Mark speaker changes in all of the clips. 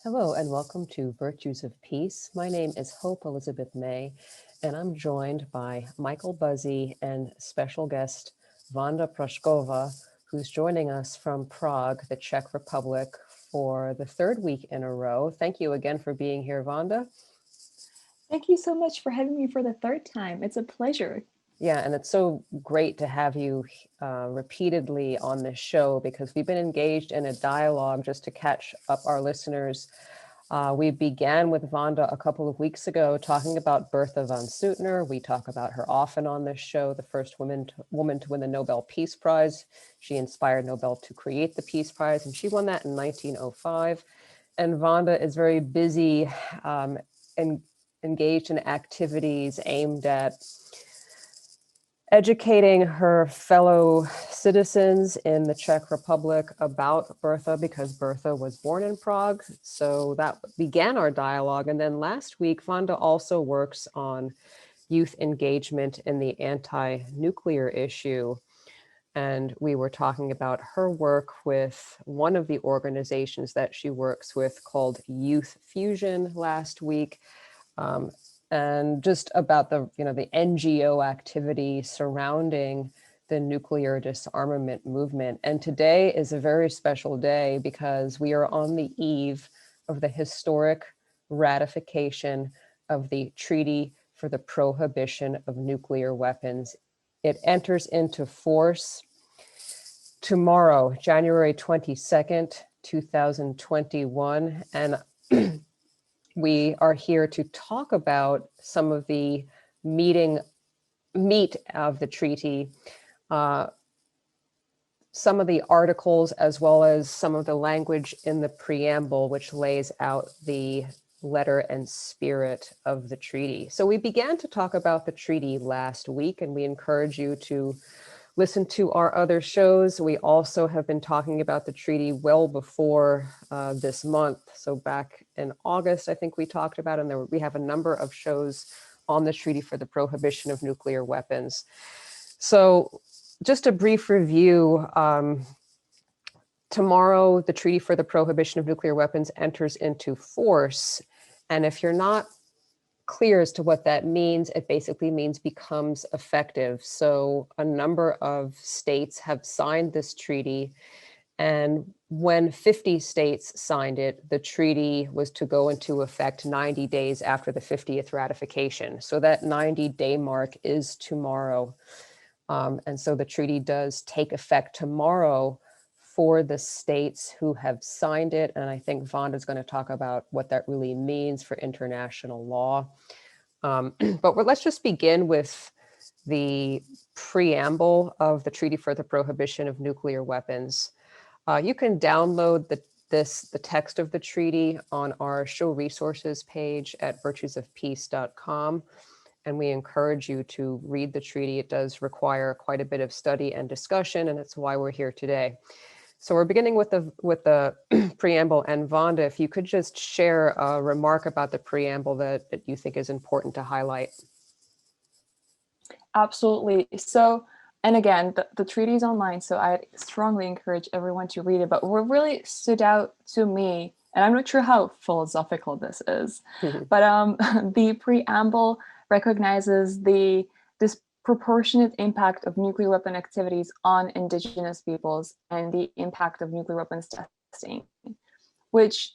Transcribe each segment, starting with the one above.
Speaker 1: Hello and welcome to Virtues of Peace. My name is Hope Elizabeth May, and I'm joined by Michael Buzzy and special guest Vanda Prošková, who's joining us from Prague, the Czech Republic, for the third week in a row. Thank you again for being here, Vanda.
Speaker 2: Thank you so much for having me for the third time. It's a pleasure.
Speaker 1: Yeah, and it's so great to have you repeatedly on this show because we've been engaged in a dialogue just to catch up our listeners. We began with Vanda a couple of weeks ago talking about Bertha von Suttner. We talk about her often on this show, the first woman to win the Nobel Peace Prize. She inspired Nobel to create the Peace Prize, and she won that in 1905. And Vanda is very busy and engaged in activities aimed at educating her fellow citizens in the Czech Republic about Bertha because Bertha was born in Prague. So that began our dialogue. And then last week, Vanda also works on youth engagement in the anti-nuclear issue. And we were talking about her work with one of the organizations that she works with called Youth Fusion last week. And just about the NGO activity surrounding the nuclear disarmament movement. And today is a very special day because we are on the eve of the historic ratification of the Treaty for the Prohibition of Nuclear Weapons. It enters into force tomorrow, January 22nd, 2021. And we are here to talk about some of the meat of the treaty, some of the articles, as well as some of the language in the preamble, which lays out the letter and spirit of the treaty. So we began to talk about the treaty last week, and we encourage you to listen to our other shows. We also have been talking about the treaty well before this month. So back in August, I think we talked about, and we have a number of shows on the Treaty for the Prohibition of Nuclear Weapons. So just a brief review. Tomorrow, the Treaty for the Prohibition of Nuclear Weapons enters into force. And if you're not clear as to what that means, it basically means becomes effective. So a number of states have signed this treaty, and when 50 states signed it, the treaty was to go into effect 90 days after the 50th ratification. So that 90-day mark is tomorrow. And so the treaty does take effect tomorrow for the states who have signed it. And I think Vanda is going to talk about what that really means for international law. But let's just begin with the preamble of the Treaty for the Prohibition of Nuclear Weapons. You can download the text of the treaty on our show resources page at virtuesofpeace.com. And we encourage you to read the treaty. It does require quite a bit of study and discussion, and that's why we're here today. So we're beginning with the preamble, and Vanda, if you could just share a remark about the preamble that you think is important to highlight.
Speaker 2: Absolutely. So, and again, the treaty is online, so I strongly encourage everyone to read it. But what really stood out to me, and I'm not sure how philosophical this is, but the preamble recognizes the disproportionate impact of nuclear weapon activities on indigenous peoples and the impact of nuclear weapons testing, which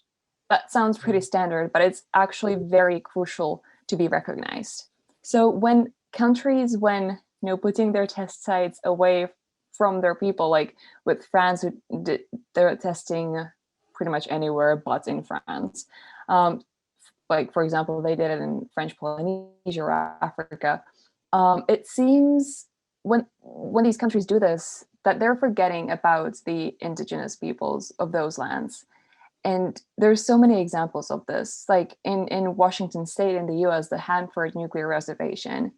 Speaker 2: that sounds pretty standard, but it's actually very crucial to be recognized. So when countries, putting their test sites away from their people, like with France, who did their testing pretty much anywhere but in France. Like, for example, they did it in French Polynesia or Africa. It seems when these countries do this, that they're forgetting about the indigenous peoples of those lands. And there's so many examples of this. Like in Washington State in the US, the Hanford Nuclear Reservation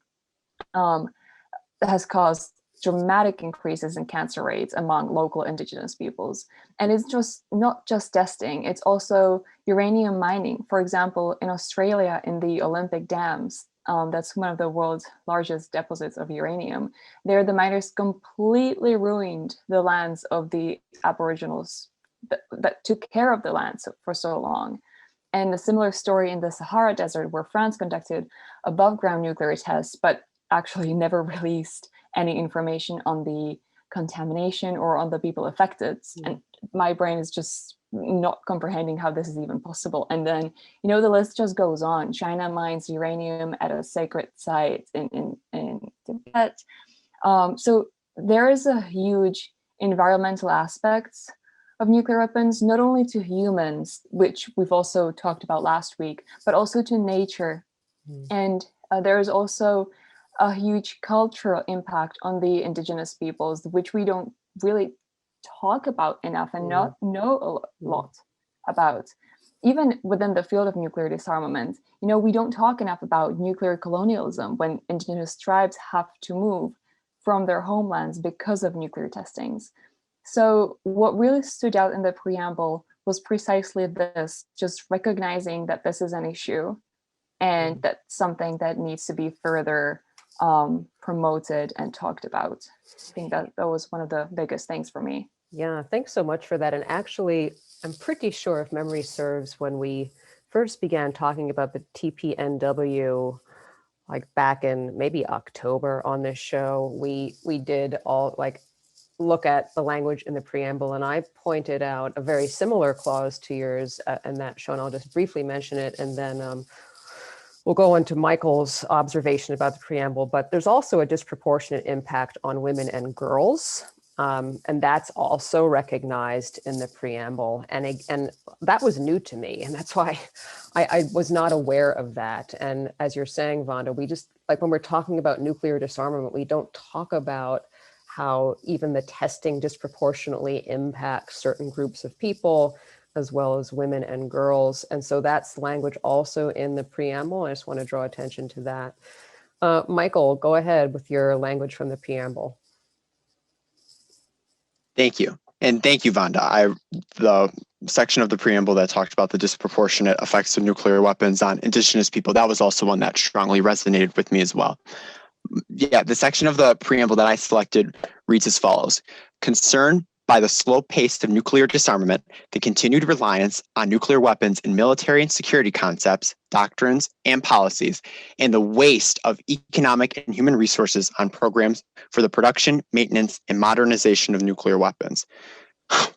Speaker 2: has caused dramatic increases in cancer rates among local indigenous peoples. And it's just not just testing, it's also uranium mining. For example, in Australia, in the Olympic dams, that's one of the world's largest deposits of uranium. There, the miners completely ruined the lands of the Aboriginals that took care of the lands for so long. And a similar story in the Sahara Desert, where France conducted above ground nuclear tests, but actually never released any information on the contamination or on the people affected. And my brain is just not comprehending how this is even possible. And then, the list just goes on. China mines uranium at a sacred site in Tibet. So there is a huge environmental aspect of nuclear weapons, not only to humans, which we've also talked about last week, but also to nature. And there is also a huge cultural impact on the indigenous peoples, which we don't really talk about enough and not know a lot about. Even within the field of nuclear disarmament, we don't talk enough about nuclear colonialism when indigenous tribes have to move from their homelands because of nuclear testings. So what really stood out in the preamble was precisely this, just recognizing that this is an issue and that's something that needs to be further promoted and talked about. I think that was one of the biggest things for me.
Speaker 1: Yeah, thanks so much for that. And actually, I'm pretty sure, if memory serves, when we first began talking about the TPNW, like back in maybe October on this show, we did all look at the language in the preamble, and I pointed out a very similar clause to yours in that show, and I'll just briefly mention it, and then we'll go into Michael's observation about the preamble. But there's also a disproportionate impact on women and girls. And that's also recognized in the preamble. And that was new to me. And that's why I was not aware of that. And as you're saying, Vanda, we just, when we're talking about nuclear disarmament, we don't talk about how even the testing disproportionately impacts certain groups of people, as well as women and girls. And so that's language also in the preamble. I just want to draw attention to that. Michael, go ahead with your language from the preamble.
Speaker 3: Thank you. And thank you, Vanda. The section of the preamble that talked about the disproportionate effects of nuclear weapons on indigenous people, that was also one that strongly resonated with me as well. Yeah, the section of the preamble that I selected reads as follows. Concern by the slow pace of nuclear disarmament, the continued reliance on nuclear weapons in military and security concepts, doctrines, and policies, and the waste of economic and human resources on programs for the production, maintenance, and modernization of nuclear weapons.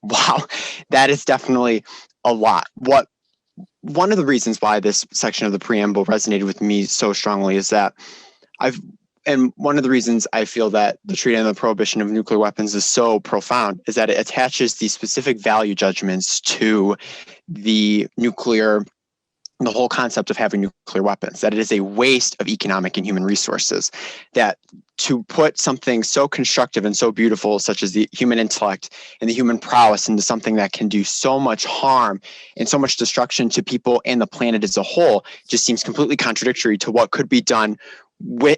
Speaker 3: Wow, that is definitely a lot. One of the reasons why this section of the preamble resonated with me so strongly is that and one of the reasons I feel that the Treaty on the Prohibition of Nuclear Weapons is so profound is that it attaches these specific value judgments to the whole concept of having nuclear weapons, that it is a waste of economic and human resources, that to put something so constructive and so beautiful, such as the human intellect and the human prowess, into something that can do so much harm and so much destruction to people and the planet as a whole, just seems completely contradictory to what could be done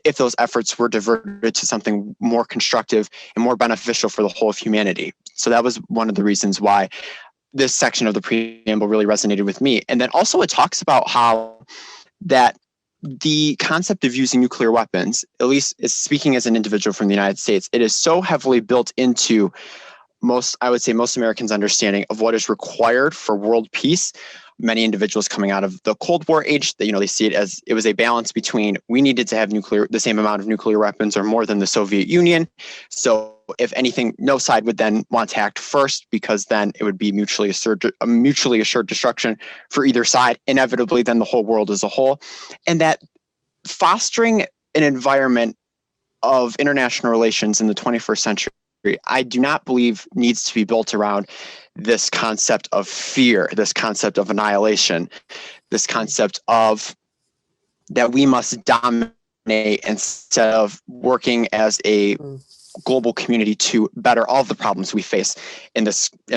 Speaker 3: if those efforts were diverted to something more constructive and more beneficial for the whole of humanity. So that was one of the reasons why this section of the preamble really resonated with me. And then also it talks about how that the concept of using nuclear weapons, at least speaking as an individual from the United States, it is so heavily built into most Americans' understanding of what is required for world peace. Many individuals coming out of the Cold War age, they see it as it was a balance between we needed to have the same amount of nuclear weapons or more than the Soviet Union. So if anything, no side would then want to act first, because then it would be mutually assured destruction for either side, inevitably then the whole world as a whole. And that fostering an environment of international relations in the 21st century, I do not believe needs to be built around this concept of fear, this concept of annihilation, this concept of that we must dominate instead of working as a global community to better all of the problems we face in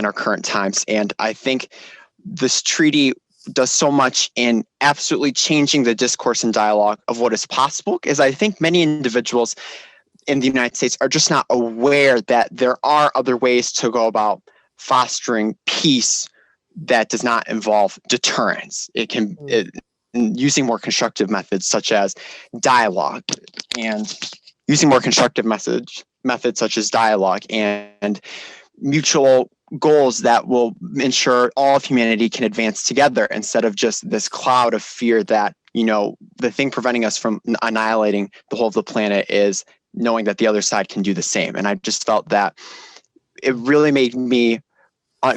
Speaker 3: our current times. And I think this treaty does so much in absolutely changing the discourse and dialogue of what is possible, because I think many individuals in the United States are just not aware that there are other ways to go about fostering peace that does not involve deterrence. It can using more constructive methods such as dialogue, and using more constructive methods such as dialogue and mutual goals that will ensure all of humanity can advance together instead of just this cloud of fear that, the thing preventing us from annihilating the whole of the planet is knowing that the other side can do the same. And I just felt that it really made me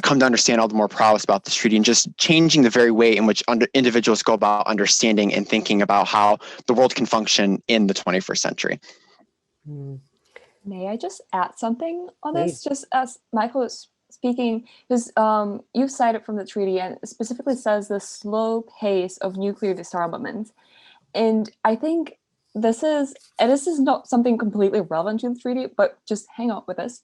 Speaker 3: come to understand all the more prowess about this treaty, and just changing the very way in which individuals go about understanding and thinking about how the world can function in the 21st century.
Speaker 2: May I just add something on this?
Speaker 1: Please.
Speaker 2: Just as Michael is speaking, because you've cited from the treaty and it specifically says the slow pace of nuclear disarmament. And I think this is not something completely relevant to the treaty, but just hang on with this.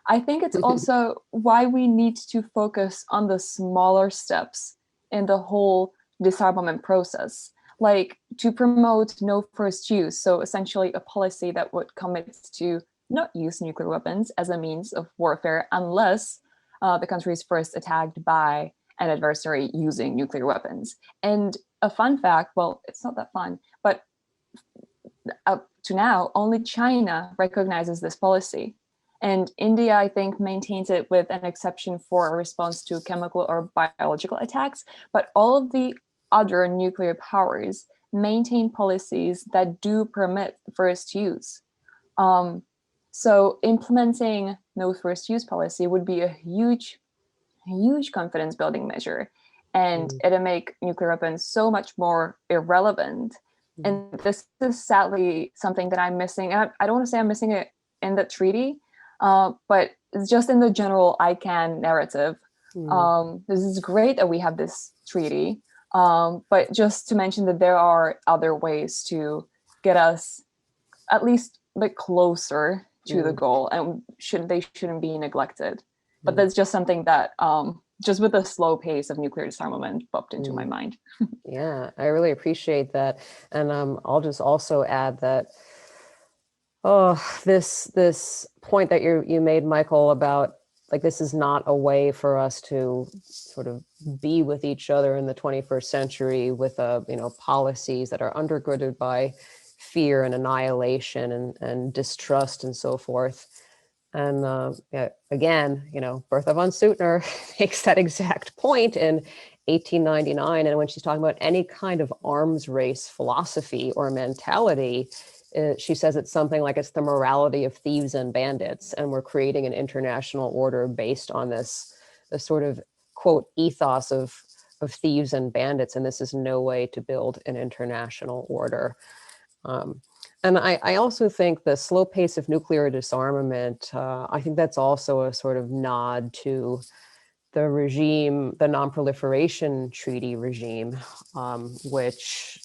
Speaker 2: I think it's also why we need to focus on the smaller steps in the whole disarmament process, like to promote no first use. So essentially a policy that would commit to not use nuclear weapons as a means of warfare unless the country is first attacked by an adversary using nuclear weapons. And a fun fact, well, it's not that fun, but up to now, only China recognizes this policy. And India, I think, maintains it with an exception for a response to chemical or biological attacks. But all of the other nuclear powers maintain policies that do permit first use. So implementing no first use policy would be a huge confidence building measure. And it'll make nuclear weapons so much more irrelevant. And this is sadly something that I'm missing. And I don't want to say I'm missing it in the treaty, but it's just in the general ICANN narrative. This is great that we have this treaty, but just to mention that there are other ways to get us at least a bit closer to the goal, and they shouldn't be neglected. But that's just something that just with the slow pace of nuclear disarmament popped into my mind.
Speaker 1: Yeah, I really appreciate that. And I'll just also add that, this point that you made, Michael, about like, this is not a way for us to sort of be with each other in the 21st century with, policies that are undergirded by fear and annihilation and distrust and so forth. And again, Bertha von Suttner makes that exact point in 1899. And when she's talking about any kind of arms race philosophy or mentality, she says it's something like it's the morality of thieves and bandits. And we're creating an international order based on this sort of, quote, ethos of thieves and bandits. And this is no way to build an international order. And I also think the slow pace of nuclear disarmament, I think that's also a sort of nod to the regime, the non-proliferation treaty regime, which,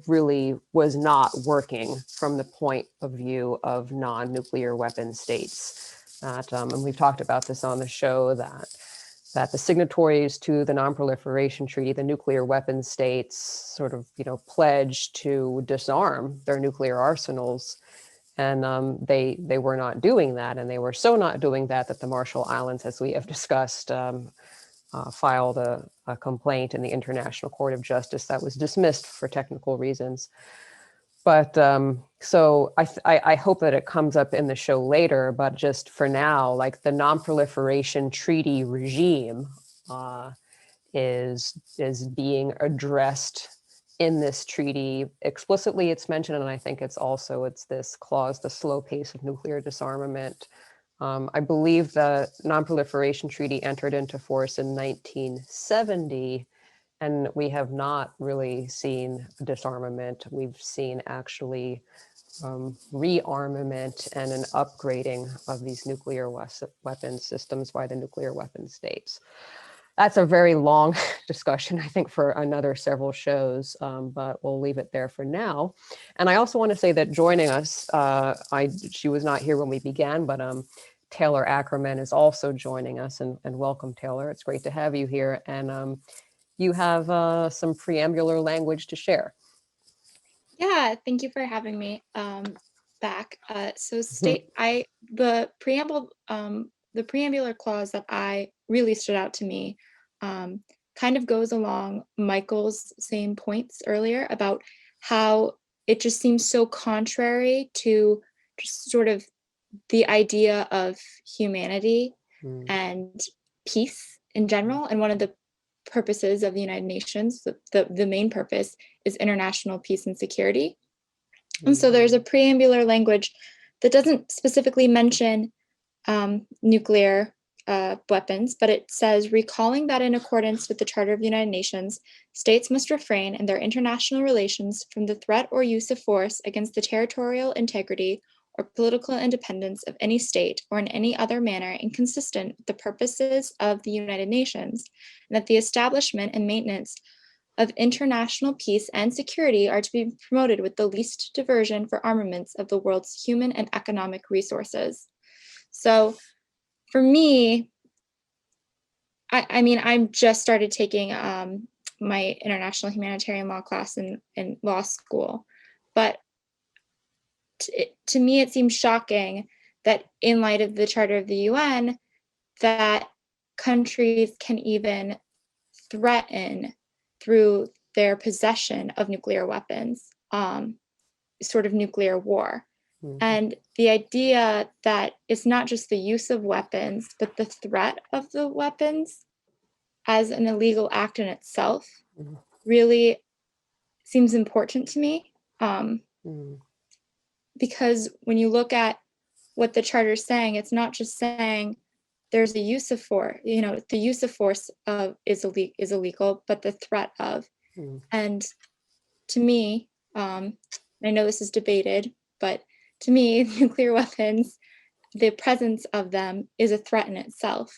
Speaker 1: really was not working from the point of view of non-nuclear weapon states. And we've talked about this on the show, that the signatories to the non-proliferation treaty, the nuclear weapon states, sort of, pledged to disarm their nuclear arsenals. And they were not doing that. And they were so not doing that the Marshall Islands, as we have discussed, filed a complaint in the International Court of Justice that was dismissed for technical reasons. But so I hope that it comes up in the show later, but just for now, like, the non-proliferation treaty regime is being addressed in this treaty. Explicitly, it's mentioned, and I think it's this clause, the slow pace of nuclear disarmament. I believe the non-proliferation treaty entered into force in 1970. And we have not really seen disarmament. We've seen actually rearmament and an upgrading of these nuclear weapon systems by the nuclear weapon states. That's a very long discussion, I think, for another several shows, but we'll leave it there for now. And I also want to say that joining us, she was not here when we began, but Taylor Ackerman is also joining us, and welcome, Taylor. It's great to have you here. And you have some preambular language to share.
Speaker 4: Yeah, thank you for having me back. The preamble, the preambular clause that I really stood out to me kind of goes along Michael's same points earlier about how it just seems so contrary to just sort of the idea of humanity and peace in general, and one of the purposes of the United Nations, the main purpose, is international peace and security. And so there's a preambular language that doesn't specifically mention nuclear weapons, but it says, recalling that in accordance with the Charter of the United Nations, states must refrain in their international relations from the threat or use of force against the territorial integrity or political independence of any state or in any other manner inconsistent with the purposes of the United Nations, and that the establishment and maintenance of international peace and security are to be promoted with the least diversion for armaments of the world's human and economic resources. So for me, I mean, I'm just started taking my international humanitarian law class in law school, but to me, it seems shocking that in light of the Charter of the UN, that countries can even threaten through their possession of nuclear weapons, sort of nuclear war. Mm-hmm. And the idea that it's not just the use of weapons, but the threat of the weapons as an illegal act in itself really seems important to me. Because when you look at what the Charter is saying, it's not just saying there's a use of force, you know, the use of force is illegal, but the threat of. And to me, I know this is debated, but to me, nuclear weapons, the presence of them is a threat in itself,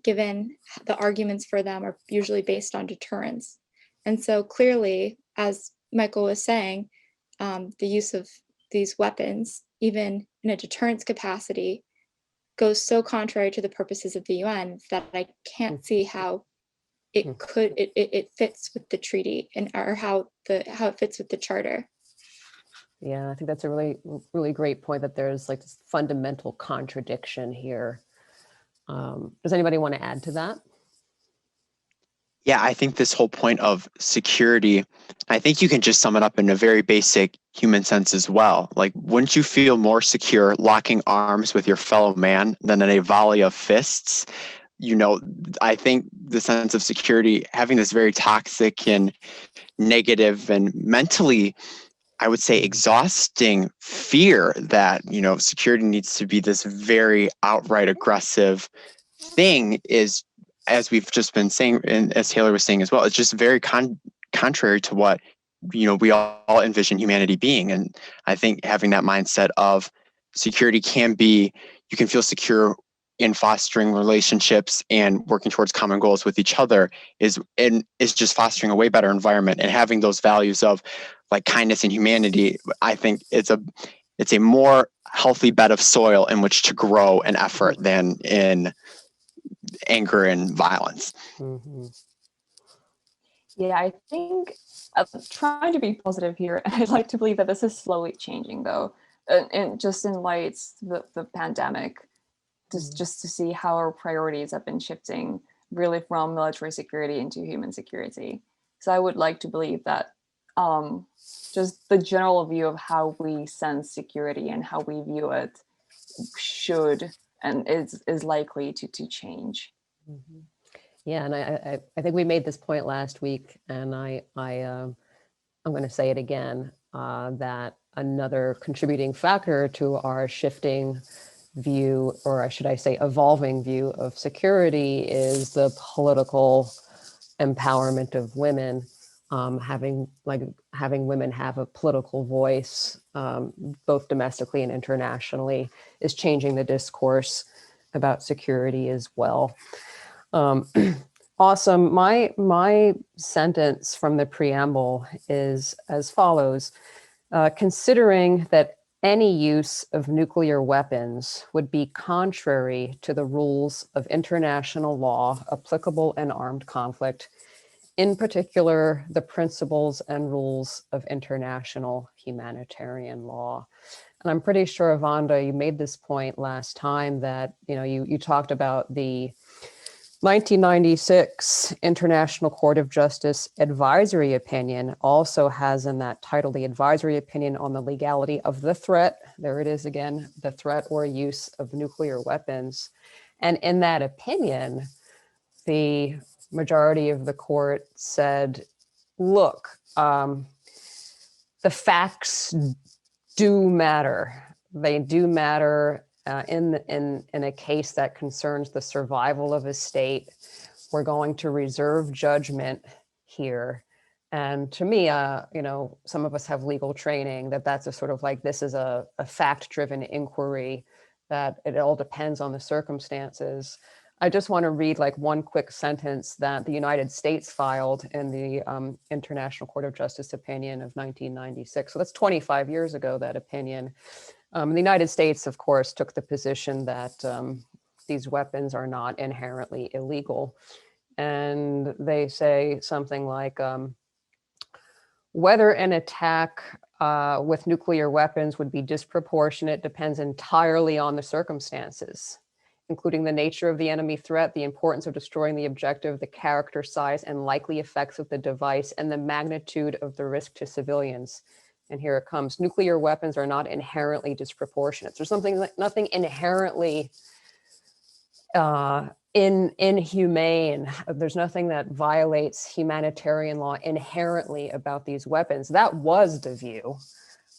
Speaker 4: given the arguments for them are usually based on deterrence. And so clearly, as Michael was saying, the use of these weapons, even in a deterrence capacity, goes so contrary to the purposes of the UN that I can't see how it fits with the treaty or how it fits with the Charter.
Speaker 1: Yeah, I think that's a really, really great point, that there's like this fundamental contradiction here. Does anybody want to add to that?
Speaker 3: Yeah, I think this whole point of security, I think you can just sum it up in a very basic human sense as well. Like, wouldn't you feel more secure locking arms with your fellow man than in a volley of fists? You know, I think the sense of security, having this very toxic and negative and mentally, I would say, exhausting fear that, you know, security needs to be this very outright aggressive thing is, as we've just been saying, and as Taylor was saying as well, it's just very contrary to what, you know, we all envision humanity being. And I think having that mindset of security can be, you can feel secure in fostering relationships and working towards common goals with each other is just fostering a way better environment. And having those values of like kindness and humanity, I think it's a more healthy bed of soil in which to grow an effort than in anger and violence.
Speaker 1: Mm-hmm.
Speaker 2: Yeah, I think I'm trying to be positive here. I'd like to believe that this is slowly changing, though, and just in light of the pandemic, just to see how our priorities have been shifting really from military security into human security. So I would like to believe that just the general view of how we sense security and how we view it should and is likely to change.
Speaker 1: Mm-hmm. Yeah, and I think we made this point last week, and I'm going to say it again, that another contributing factor to our shifting view, or should I say evolving view of security, is the political empowerment of women. Having women have a political voice, both domestically and internationally, is changing the discourse about security as well. Awesome. My sentence from the preamble is as follows. Considering that any use of nuclear weapons would be contrary to the rules of international law applicable in armed conflict, in particular, the principles and rules of international humanitarian law. And I'm pretty sure, Vanda, you made this point last time that, you know, you talked about the 1996 International Court of Justice advisory opinion also has in that title the advisory opinion on the legality of the threat. There it is again, the threat or use of nuclear weapons. And in that opinion, the majority of the court said, look, the facts do matter. They do matter in a case that concerns the survival of a state. We're going to reserve judgment here. And to me, some of us have legal training that's a sort of like, this is a fact-driven inquiry, that it all depends on the circumstances. I just want to read like one quick sentence that the United States filed in the International Court of Justice opinion of 1996. So that's 25 years ago, that opinion. The United States, of course, took the position that these weapons are not inherently illegal. And they say something like, whether an attack with nuclear weapons would be disproportionate depends entirely on the circumstances, including the nature of the enemy threat, the importance of destroying the objective, the character, size, and likely effects of the device, and the magnitude of the risk to civilians. And here it comes. Nuclear weapons are not inherently disproportionate. There's nothing inherently inhumane. There's nothing that violates humanitarian law inherently about these weapons. That was the view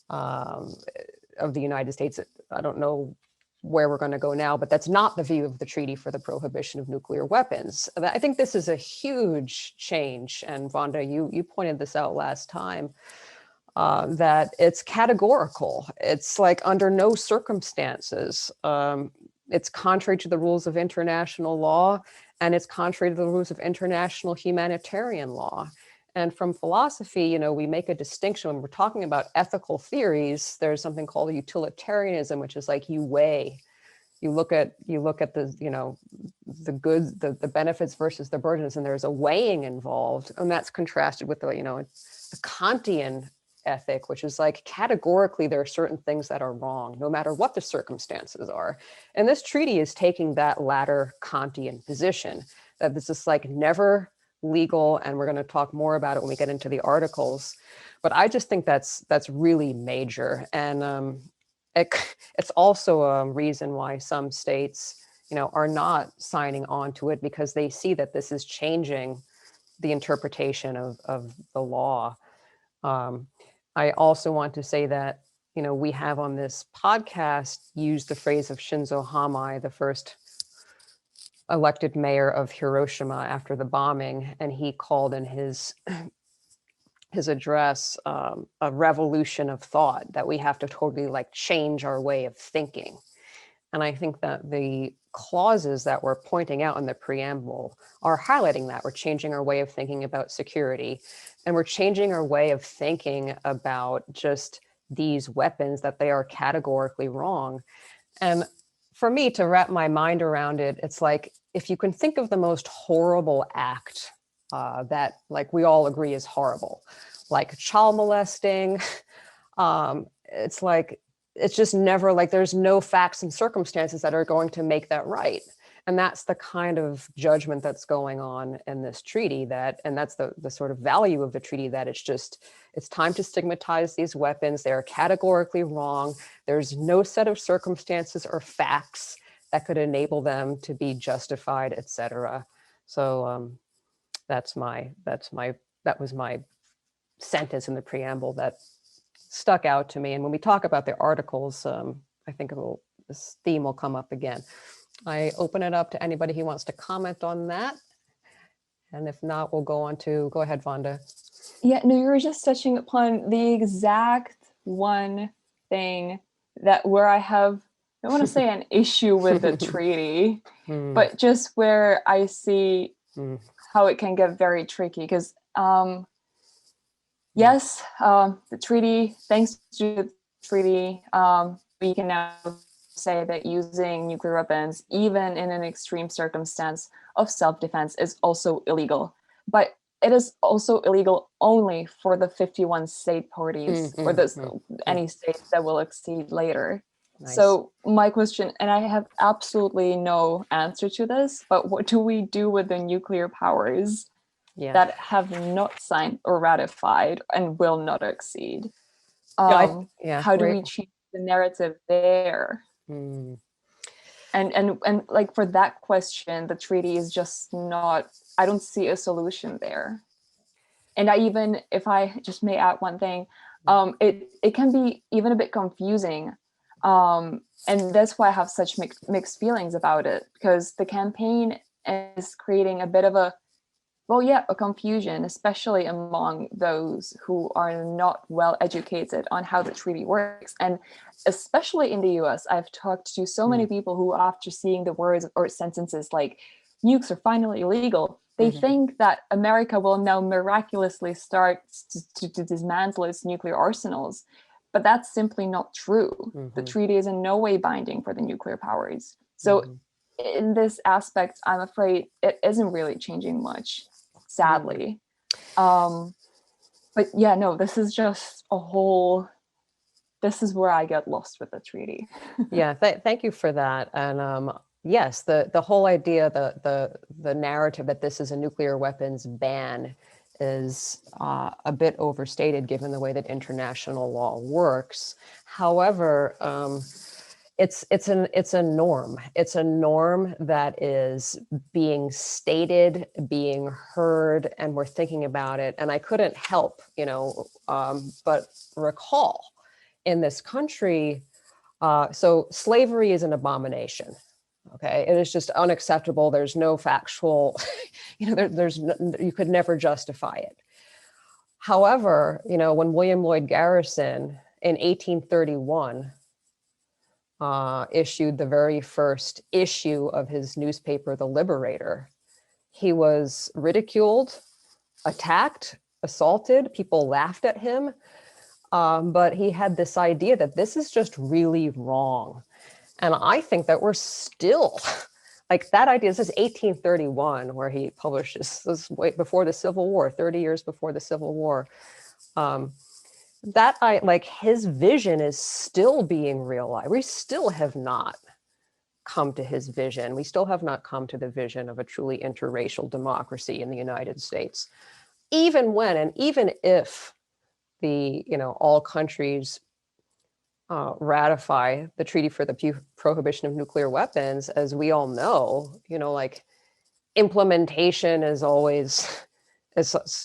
Speaker 1: of the United States. I don't know where we're going to go now, but that's not the view of the Treaty for the Prohibition of Nuclear Weapons. I think this is a huge change. And Vanda, you pointed this out last time, that it's categorical. It's like under no circumstances. It's contrary to the rules of international law, and it's contrary to the rules of international humanitarian law. And from philosophy, we make a distinction when we're talking about ethical theories. There's something called utilitarianism, which is like you weigh, you look at the the goods, the benefits versus the burdens, and there's a weighing involved, and that's contrasted with the Kantian ethic, which is like categorically there are certain things that are wrong, no matter what the circumstances are. And this treaty is taking that latter Kantian position, that this is like never legal, and we're going to talk more about it when we get into the articles. But I just think that's really major, and it's also a reason why some states, are not signing on to it, because they see that this is changing the interpretation of the law. I also want to say that, we have on this podcast used the phrase of Shinzo Hamai, the first elected mayor of Hiroshima after the bombing, and he called in his address a revolution of thought, that we have to totally change our way of thinking. And I think that the clauses that we're pointing out in the preamble are highlighting that. We're changing our way of thinking about security, and we're changing our way of thinking about just these weapons, that they are categorically wrong. And for me to wrap my mind around it, it's like, if you can think of the most horrible act that we all agree is horrible, like child molesting, it's like, it's just never there's no facts and circumstances that are going to make that right. And that's the kind of judgment that's going on in this treaty, and that's the sort of value of the treaty, that it's time to stigmatize these weapons. They're categorically wrong. There's no set of circumstances or facts that could enable them to be justified, etc. So that was my sentence in the preamble that stuck out to me. And when we talk about the articles, I think this theme will come up again. I open it up to anybody who wants to comment on that. And if not, we'll go ahead, Vanda.
Speaker 2: Yeah, no, you were just touching upon the exact one thing where I don't want to say an issue with the treaty, but just where I see how it can get very tricky. Because yes, the treaty, thanks to the treaty, we can now say that using nuclear weapons, even in an extreme circumstance of self-defense, is also illegal. But it is also illegal only for the 51 state parties, or any states that will accede later. Nice. So my question, and I have absolutely no answer to this, but what do we do with the nuclear powers that have not signed or ratified and will not accede? How do we change the narrative there? And like for that question, the treaty is just not, I don't see a solution there. And if I just may add one thing, it can be even a bit confusing. And that's why I have such mixed feelings about it, because the campaign is creating a bit of a confusion, especially among those who are not well educated on how the treaty works. And especially in the US, I've talked to so many people who, after seeing the words or sentences like nukes are finally illegal, they think that America will now miraculously start to dismantle its nuclear arsenals. But that's simply not true. The treaty is in no way binding for the nuclear powers. So in this aspect, I'm afraid it isn't really changing much, sadly. But yeah, no, this is just this is where I get lost with the treaty.
Speaker 1: Yeah, thank you for that. And yes, the whole idea, the narrative that this is a nuclear weapons ban is a bit overstated given the way that international law works. However, it's a norm. It's a norm that is being stated, being heard, and we're thinking about it. And I couldn't help, but recall in this country, so slavery is an abomination. Okay, it is just unacceptable. There's no factual, you could never justify it. However, when William Lloyd Garrison in 1831 issued the very first issue of his newspaper, The Liberator, he was ridiculed, attacked, assaulted. People laughed at him, but he had this idea that this is just really wrong. And I think that we're still, like that idea, this is 1831, where he publishes this way before the Civil War, 30 years before the Civil War. His vision is still being realized. We still have not come to his vision. We still have not come to the vision of a truly interracial democracy in the United States. Even when, and even if all countries ratify the Treaty for the Prohibition of Nuclear Weapons, as we all know, implementation is always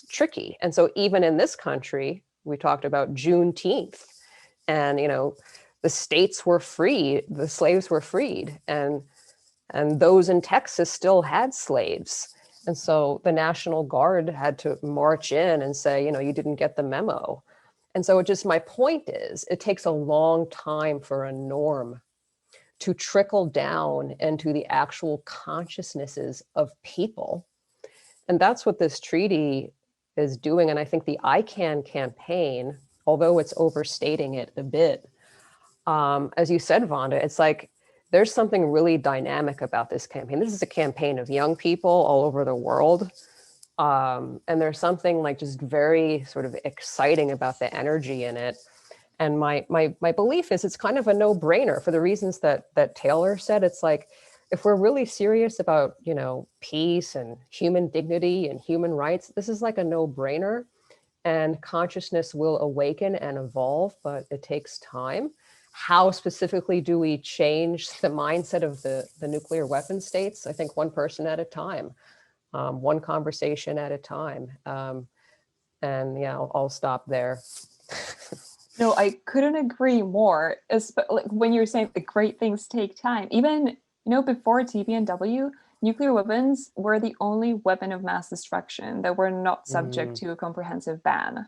Speaker 1: tricky. And so even in this country, we talked about Juneteenth, and the states were free, the slaves were freed, and those in Texas still had slaves. And so the National Guard had to march in and say, you didn't get the memo. And so my point is, it takes a long time for a norm to trickle down into the actual consciousnesses of people. And that's what this treaty is doing. And I think the ICANN campaign, although it's overstating it a bit, as you said, Vanda, it's like there's something really dynamic about this campaign. This is a campaign of young people all over the world. And there's something like just very sort of exciting about the energy in it. And my belief is it's kind of a no-brainer for the reasons that Taylor said. It's like, if we're really serious about, peace and human dignity and human rights, this is like a no-brainer, and consciousness will awaken and evolve, but it takes time. How specifically do we change the mindset of the nuclear weapon states? I think one person at a time. One conversation at a time. And yeah, I'll stop there.
Speaker 2: No, I couldn't agree more. Like when you're saying the great things take time, even, before TPNW, nuclear weapons were the only weapon of mass destruction that were not subject to a comprehensive ban.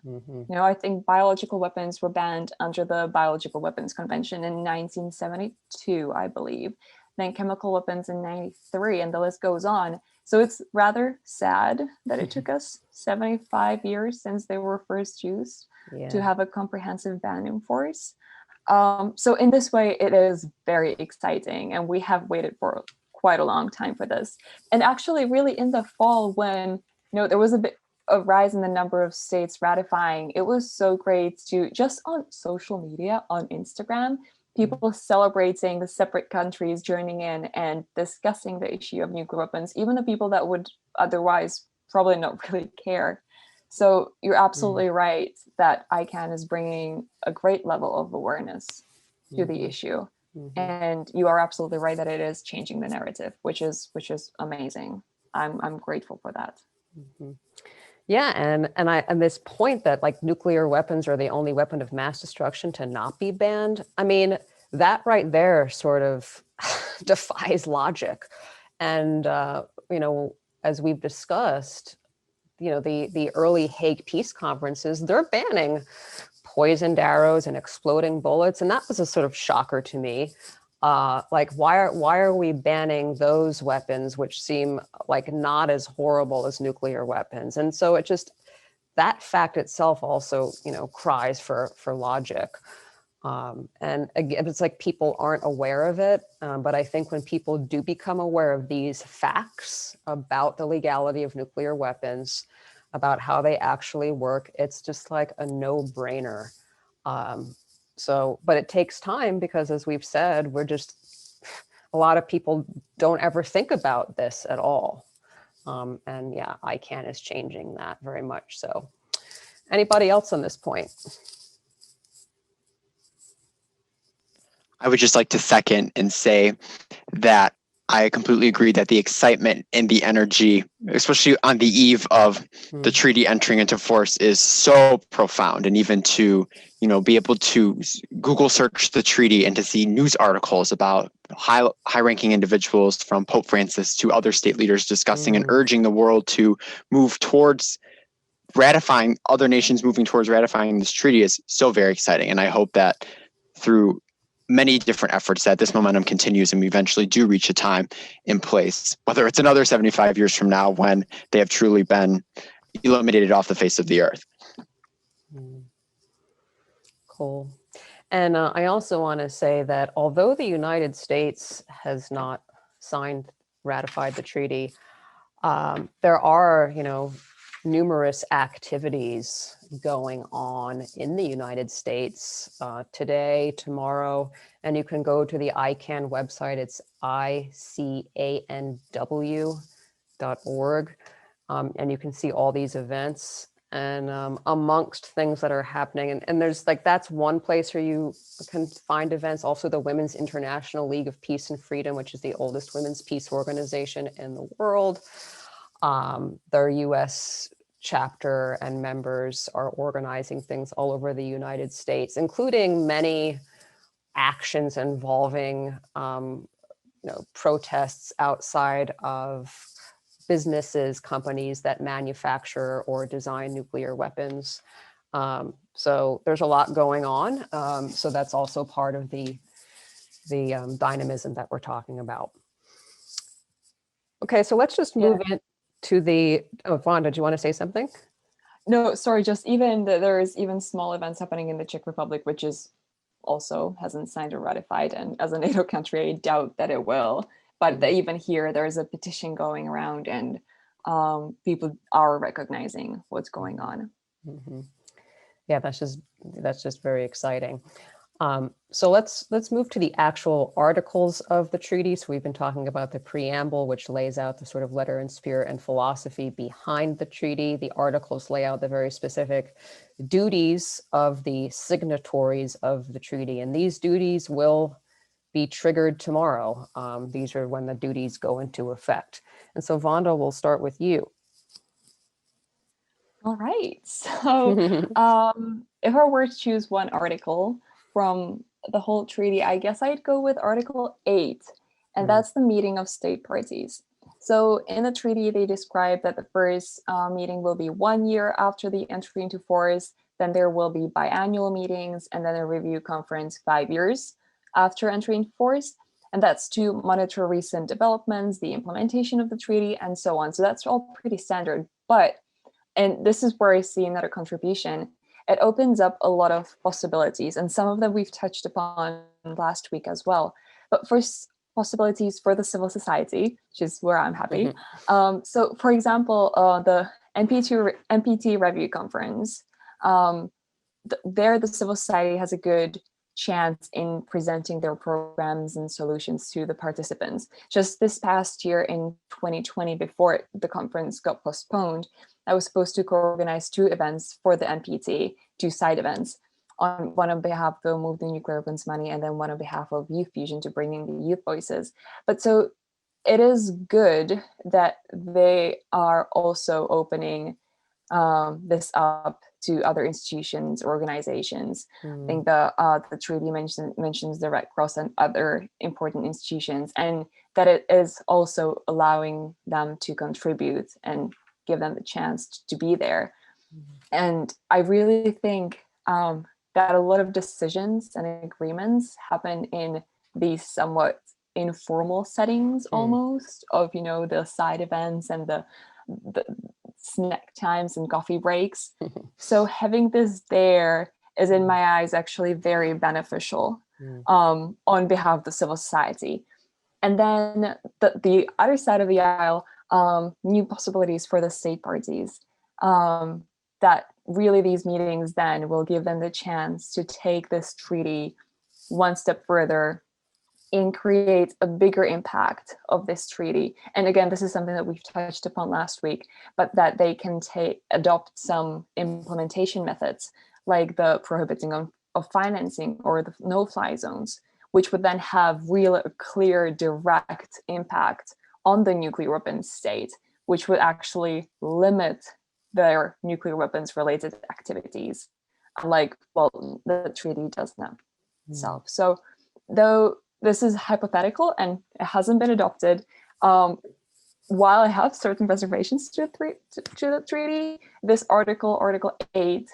Speaker 2: I think biological weapons were banned under the Biological Weapons Convention in 1972, I believe. Then chemical weapons in 93, and the list goes on. So it's rather sad that it took us 75 years since they were first used to have a comprehensive ban in force. So in this way, it is very exciting, and we have waited for quite a long time for this. And actually, really in the fall, when there was a bit of rise in the number of states ratifying, it was so great to just on social media, on Instagram, people celebrating the separate countries joining in and discussing the issue of nuclear weapons, even the people that would otherwise probably not really care. So you're absolutely right that ICANN is bringing a great level of awareness to the issue. And you are absolutely right that it is changing the narrative, which is amazing. I'm grateful for that.
Speaker 1: Yeah, and this point that like nuclear weapons are the only weapon of mass destruction to not be banned. I mean, that right there sort of defies logic. And you know, as we've discussed, you know, the early Hague peace conferences, they're banning poisoned arrows and exploding bullets, and that was a sort of shocker to me. Like, why are we banning those weapons, which seem like not as horrible as nuclear weapons? And so it just, that fact itself also, you know, cries for logic. And again, it's like people aren't aware of it. But I think when people do become aware of these facts about the legality of nuclear weapons, about how they actually work, it's just like a no-brainer. So, but it takes time because, as we've said, a lot of people don't ever think about this at all. And yeah, ICANN is changing that very much. So anybody else on this point?
Speaker 3: I would just like to second and say that I completely agree that the excitement and the energy, especially on the eve of the treaty entering into force, is so profound. And even to, you know, be able to Google search the treaty and to see news articles about high-ranking individuals from Pope Francis to other state leaders discussing and urging the world to move towards ratifying, other nations moving towards ratifying this treaty is so very exciting. And I hope that through many different efforts that this momentum continues and we eventually do reach a time in place, whether it's another 75 years from now when they have truly been eliminated off the face of the earth.
Speaker 1: Cool. And I also want to say that although the United States has not ratified the treaty, there are, you know, numerous activities going on in the United States today, tomorrow, and you can go to the ICANN website. It's icanw.org, and you can see all these events. And amongst things that are happening, and there's like, that's one place where you can find events. Also, the Women's International League of Peace and Freedom, which is the oldest women's peace organization in the world. Their US chapter and members are organizing things all over the United States, including many actions involving you know, protests outside of businesses, companies that manufacture or design nuclear weapons. So there's a lot going on. So that's also part of the dynamism that we're talking about. Okay, so let's just move into the, oh, Vanda, do you want to say something?
Speaker 2: No, sorry, just even there's even small events happening in the Czech Republic, which is also hasn't signed or ratified. And as a NATO country, I doubt that it will. But even here, there's a petition going around and people are recognizing what's going on.
Speaker 1: Yeah, that's just very exciting. So let's move to the actual articles of the treaty. So we've been talking about the preamble, which lays out the sort of letter and spirit and philosophy behind the treaty. The articles lay out the very specific duties of the signatories of the treaty, and these duties will be triggered tomorrow. These are when the duties go into effect. And so Vanda, we'll start with you.
Speaker 2: All right. So if I were to choose one article from the whole treaty, I guess I'd go with Article 8, and that's the meeting of state parties. So in the treaty, they describe that the first meeting will be 1 year after the entry into force, then there will be biannual meetings, and then a review conference 5 years after entry into force. And that's to monitor recent developments, the implementation of the treaty, and so on. So that's all pretty standard. But, and this is where I see another contribution, it opens up a lot of possibilities, and some of them we've touched upon last week as well. But first, possibilities for the civil society, which is where I'm happy. So for example, the NPT review conference, there the civil society has a good chance in presenting their programs and solutions to the participants. Just this past year in 2020, before the conference got postponed, I was supposed to co-organize 2 events for the NPT, 2 side events. one on behalf of the Move the Nuclear Weapons Money, and then one on behalf of Youth Fusion to bring in the youth voices. But so it is good that they are also opening this up to other institutions, organizations. I think the treaty mentions the Red Cross and other important institutions, and that it is also allowing them to contribute and give them the chance to be there. And I really think that a lot of decisions and agreements happen in these somewhat informal settings, almost, of, you know, the side events and the snack times and coffee breaks. So having this there is, in my eyes, actually very beneficial on behalf of the civil society. And then the other side of the aisle, new possibilities for the state parties, that really these meetings then will give them the chance to take this treaty one step further and create a bigger impact of this treaty. And again, this is something that we've touched upon last week, but that they can adopt some implementation methods, like the prohibiting of financing or the no-fly zones, which would then have real, clear, direct impact on the nuclear weapons state, which would actually limit their nuclear weapons related activities, unlike, well, the treaty does now itself. So though this is hypothetical and it hasn't been adopted, while I have certain reservations to the treaty, this Article 8,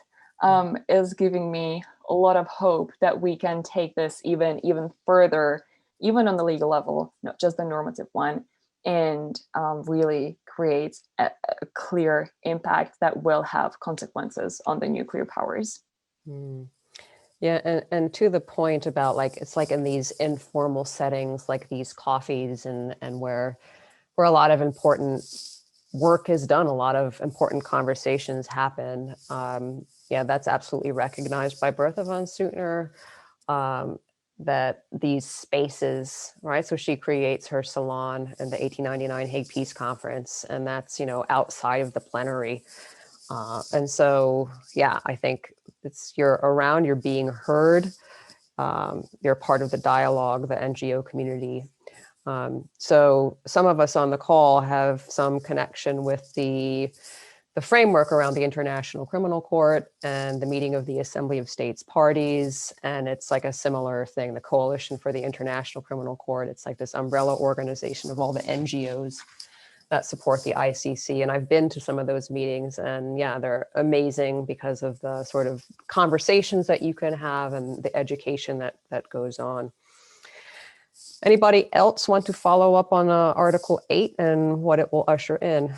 Speaker 2: is giving me a lot of hope that we can take this even further, even on the legal level, not just the normative one, and really create a clear impact that will have consequences on the nuclear powers.
Speaker 1: Yeah, and to the point about, like, it's like in these informal settings, like these coffees and where a lot of important work is done, a lot of important conversations happen. Yeah, that's absolutely recognized by Bertha von Suttner, that these spaces, right? So she creates her salon in the 1899 Hague Peace Conference, and that's, you know, outside of the plenary. And so, yeah, I think you're around, you're being heard, you're part of the dialogue, the NGO community. So some of us on the call have some connection with the framework around the International Criminal Court and the meeting of the Assembly of States Parties. And it's like a similar thing, the Coalition for the International Criminal Court. It's like this umbrella organization of all the NGOs that support the ICC. And I've been to some of those meetings, and yeah, they're amazing because of the sort of conversations that you can have and the education that goes on. Anybody else want to follow up on Article 8 and what it will usher in?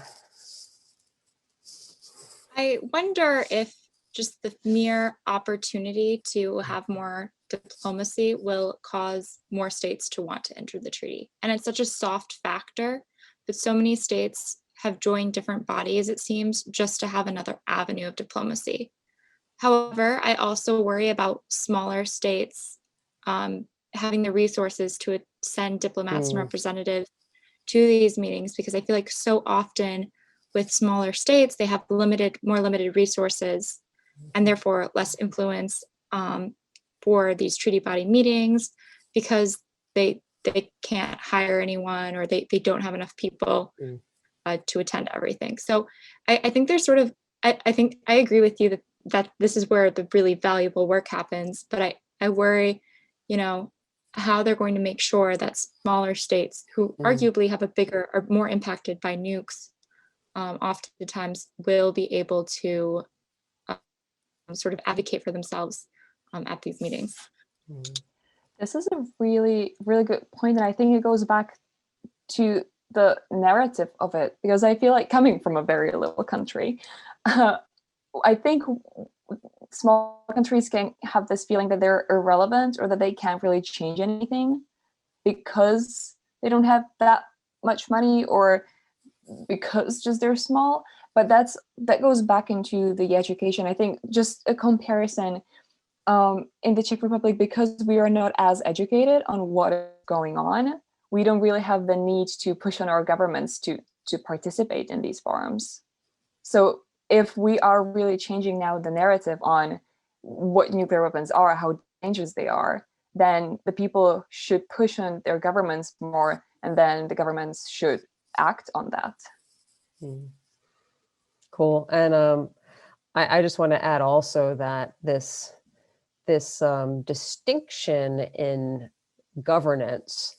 Speaker 4: I wonder if just the mere opportunity to have more diplomacy will cause more states to want to enter the treaty. And it's such a soft factor, but so many states have joined different bodies, it seems, just to have another avenue of diplomacy. However, I also worry about smaller states having the resources to send diplomats and representatives to these meetings, because I feel like so often with smaller states, they have more limited resources and therefore less influence for these treaty body meetings, because they can't hire anyone, or they don't have enough people to attend everything. So I think there's sort of, I think I agree with you that this is where the really valuable work happens, but I worry, you know, how they're going to make sure that smaller states who arguably have a bigger or more impacted by nukes oftentimes will be able to sort of advocate for themselves at these meetings.
Speaker 2: This is a really, really good point. And I think it goes back to the narrative of it, because I feel like, coming from a very little country, I think small countries can have this feeling that they're irrelevant, or that they can't really change anything because they don't have that much money, or because just they're small. But that goes back into the education. I think just a comparison in the Czech Republic, because we are not as educated on what is going on, we don't really have the need to push on our governments to participate in these forums. So if we are really changing now the narrative on what nuclear weapons are, how dangerous they are, then the people should push on their governments more, and then the governments should act on that.
Speaker 1: Cool. And I just want to add also that this distinction in governance,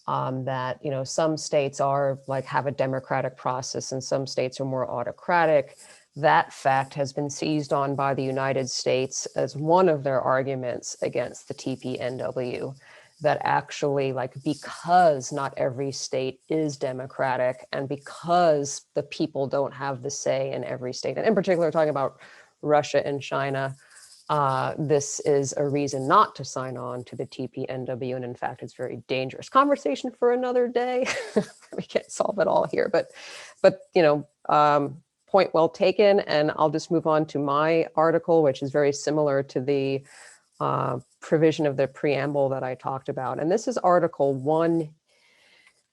Speaker 1: that, you know, some states are like have a democratic process and some states are more autocratic. That fact has been seized on by the United States as one of their arguments against the TPNW, that actually, like, because not every state is democratic and because the people don't have the say in every state, and in particular talking about Russia and China, this is a reason not to sign on to the TPNW. And in fact, it's very dangerous. Conversation for another day. We can't solve it all here, but you know, point well taken. And I'll just move on to my article, which is very similar to the provision of the preamble that I talked about. And this is Article 1.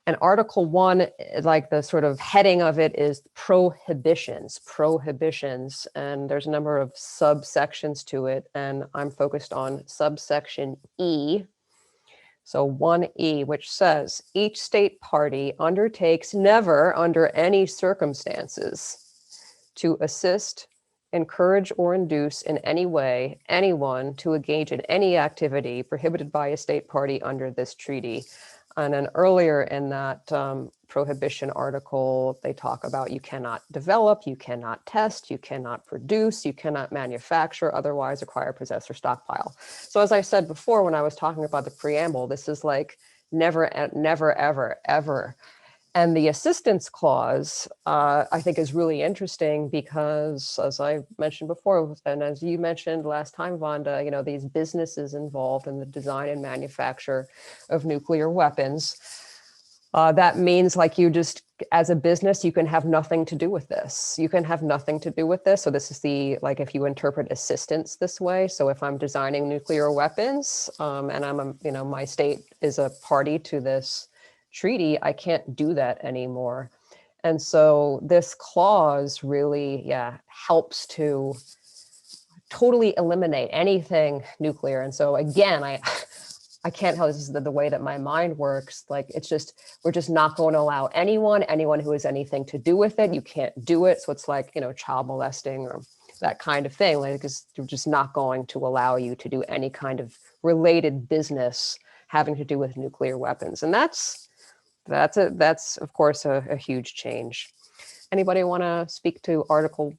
Speaker 1: And Article 1, like the sort of heading of it is prohibitions, and there's a number of subsections to it. And I'm focused on subsection E. So 1E, which says each state party undertakes never under any circumstances to assist, encourage, or induce in any way anyone to engage in any activity prohibited by a state party under this treaty. And then earlier in that prohibition article, they talk about you cannot develop, you cannot test, you cannot produce, you cannot manufacture, otherwise acquire, possess, or stockpile. So as I said before, when I was talking about the preamble, this is like never, never, ever, ever. And the assistance clause, I think, is really interesting because, as I mentioned before, and as you mentioned last time, Vanda, you know, these businesses involved in the design and manufacture of nuclear weapons, that means, like, you just, as a business, you can have nothing to do with this. You can have nothing to do with this. So this is the, like, if you interpret assistance this way. So if I'm designing nuclear weapons, and I'm, you know, my state is a party to this treaty, I can't do that anymore. And so this clause really, helps to totally eliminate anything nuclear. And so again, I can't tell, this is the way that my mind works. Like, it's just, we're just not going to allow anyone who has anything to do with it. You can't do it. So it's like, you know, child molesting or that kind of thing. Like, because they're just not going to allow you to do any kind of related business having to do with nuclear weapons. And that's of course a huge change. Anybody want to speak to Article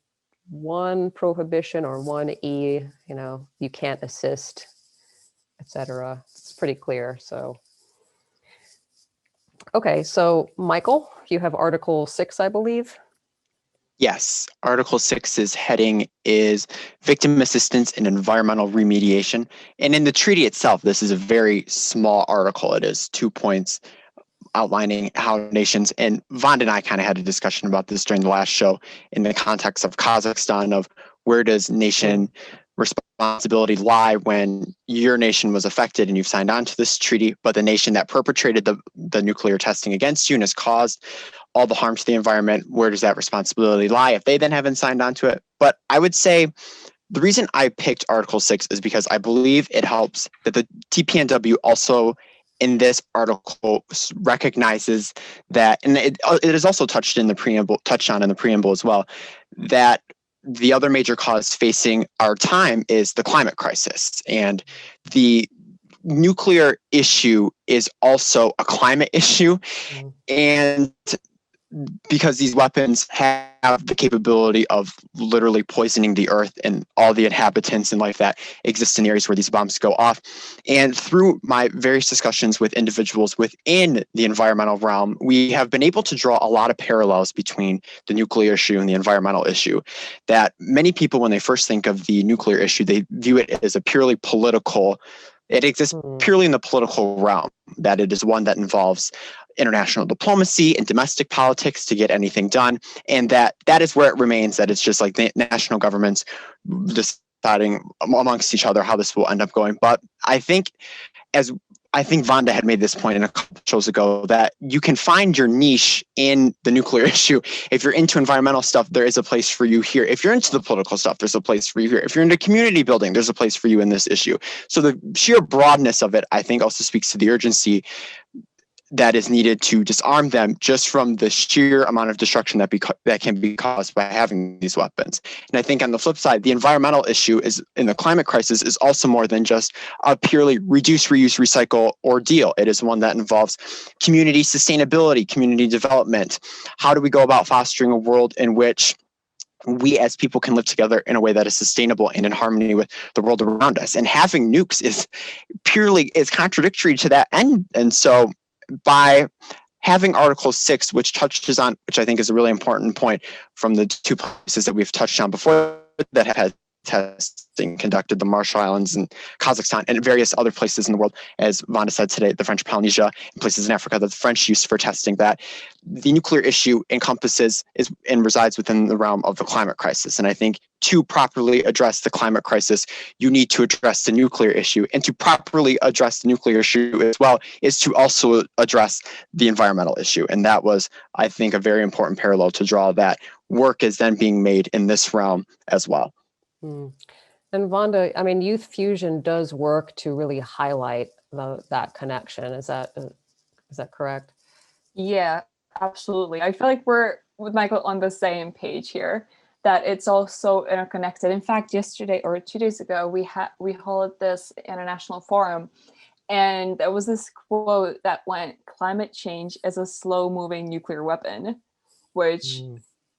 Speaker 1: 1 prohibition or 1E, you know, you can't assist, etc. It's pretty clear. So, okay, so Michael, you have Article 6, I believe.
Speaker 3: Yes, Article 6's heading is victim assistance in environmental remediation. And in the treaty itself, this is a very small article. It is 2 points outlining how nations, and Vanda and I kind of had a discussion about this during the last show in the context of Kazakhstan, of where does nation responsibility lie when your nation was affected and you've signed on to this treaty, but the nation that perpetrated the nuclear testing against you and has caused all the harm to the environment, where does that responsibility lie if they then haven't signed on to it? But I would say the reason I picked Article 6 is because I believe it helps that the TPNW also in this article recognizes that, and it is also touched on in the preamble as well, that the other major cause facing our time is the climate crisis. And the nuclear issue is also a climate issue. And because these weapons have the capability of literally poisoning the earth and all the inhabitants and life that exists in areas where these bombs go off. And through my various discussions with individuals within the environmental realm, we have been able to draw a lot of parallels between the nuclear issue and the environmental issue, that many people, when they first think of the nuclear issue, they view it as a purely political, it exists purely in the political realm, that it is one that involves international diplomacy and domestic politics to get anything done. And that is where it remains, that it's just like the national governments deciding amongst each other how this will end up going. But I think as I think Vanda had made this point in a couple shows ago, that you can find your niche in the nuclear issue. If you're into environmental stuff, there is a place for you here. If you're into the political stuff, there's a place for you here. If you're into community building, there's a place for you in this issue. So the sheer broadness of it, I think, also speaks to the urgency that is needed to disarm them, just from the sheer amount of destruction that can be caused by having these weapons. And I think on the flip side, the environmental issue is in the climate crisis is also more than just a purely reduce, reuse, recycle ordeal. It is one that involves community sustainability, community development. How do we go about fostering a world in which we as people can live together in a way that is sustainable and in harmony with the world around us? And having nukes is contradictory to that end. And so by having Article 6, which touches on, which I think is a really important point from the two places that we've touched on before that had testing conducted, the Marshall Islands and Kazakhstan and various other places in the world, as Vanda said today, the French Polynesia and places in Africa that the French used for testing, that the nuclear issue encompasses and resides within the realm of the climate crisis. And I think to properly address the climate crisis, you need to address the nuclear issue. And to properly address the nuclear issue as well is to also address the environmental issue. And that was, I think, a very important parallel to draw. That work is then being made in this realm as well.
Speaker 1: And Vanda, I mean, Youth Fusion does work to really highlight that connection. Is that correct?
Speaker 2: Yeah, absolutely. I feel like we're with Michael on the same page here, that it's all so interconnected. In fact, yesterday or 2 days ago, we held this international forum, and there was this quote that went, "Climate change is a slow-moving nuclear weapon," which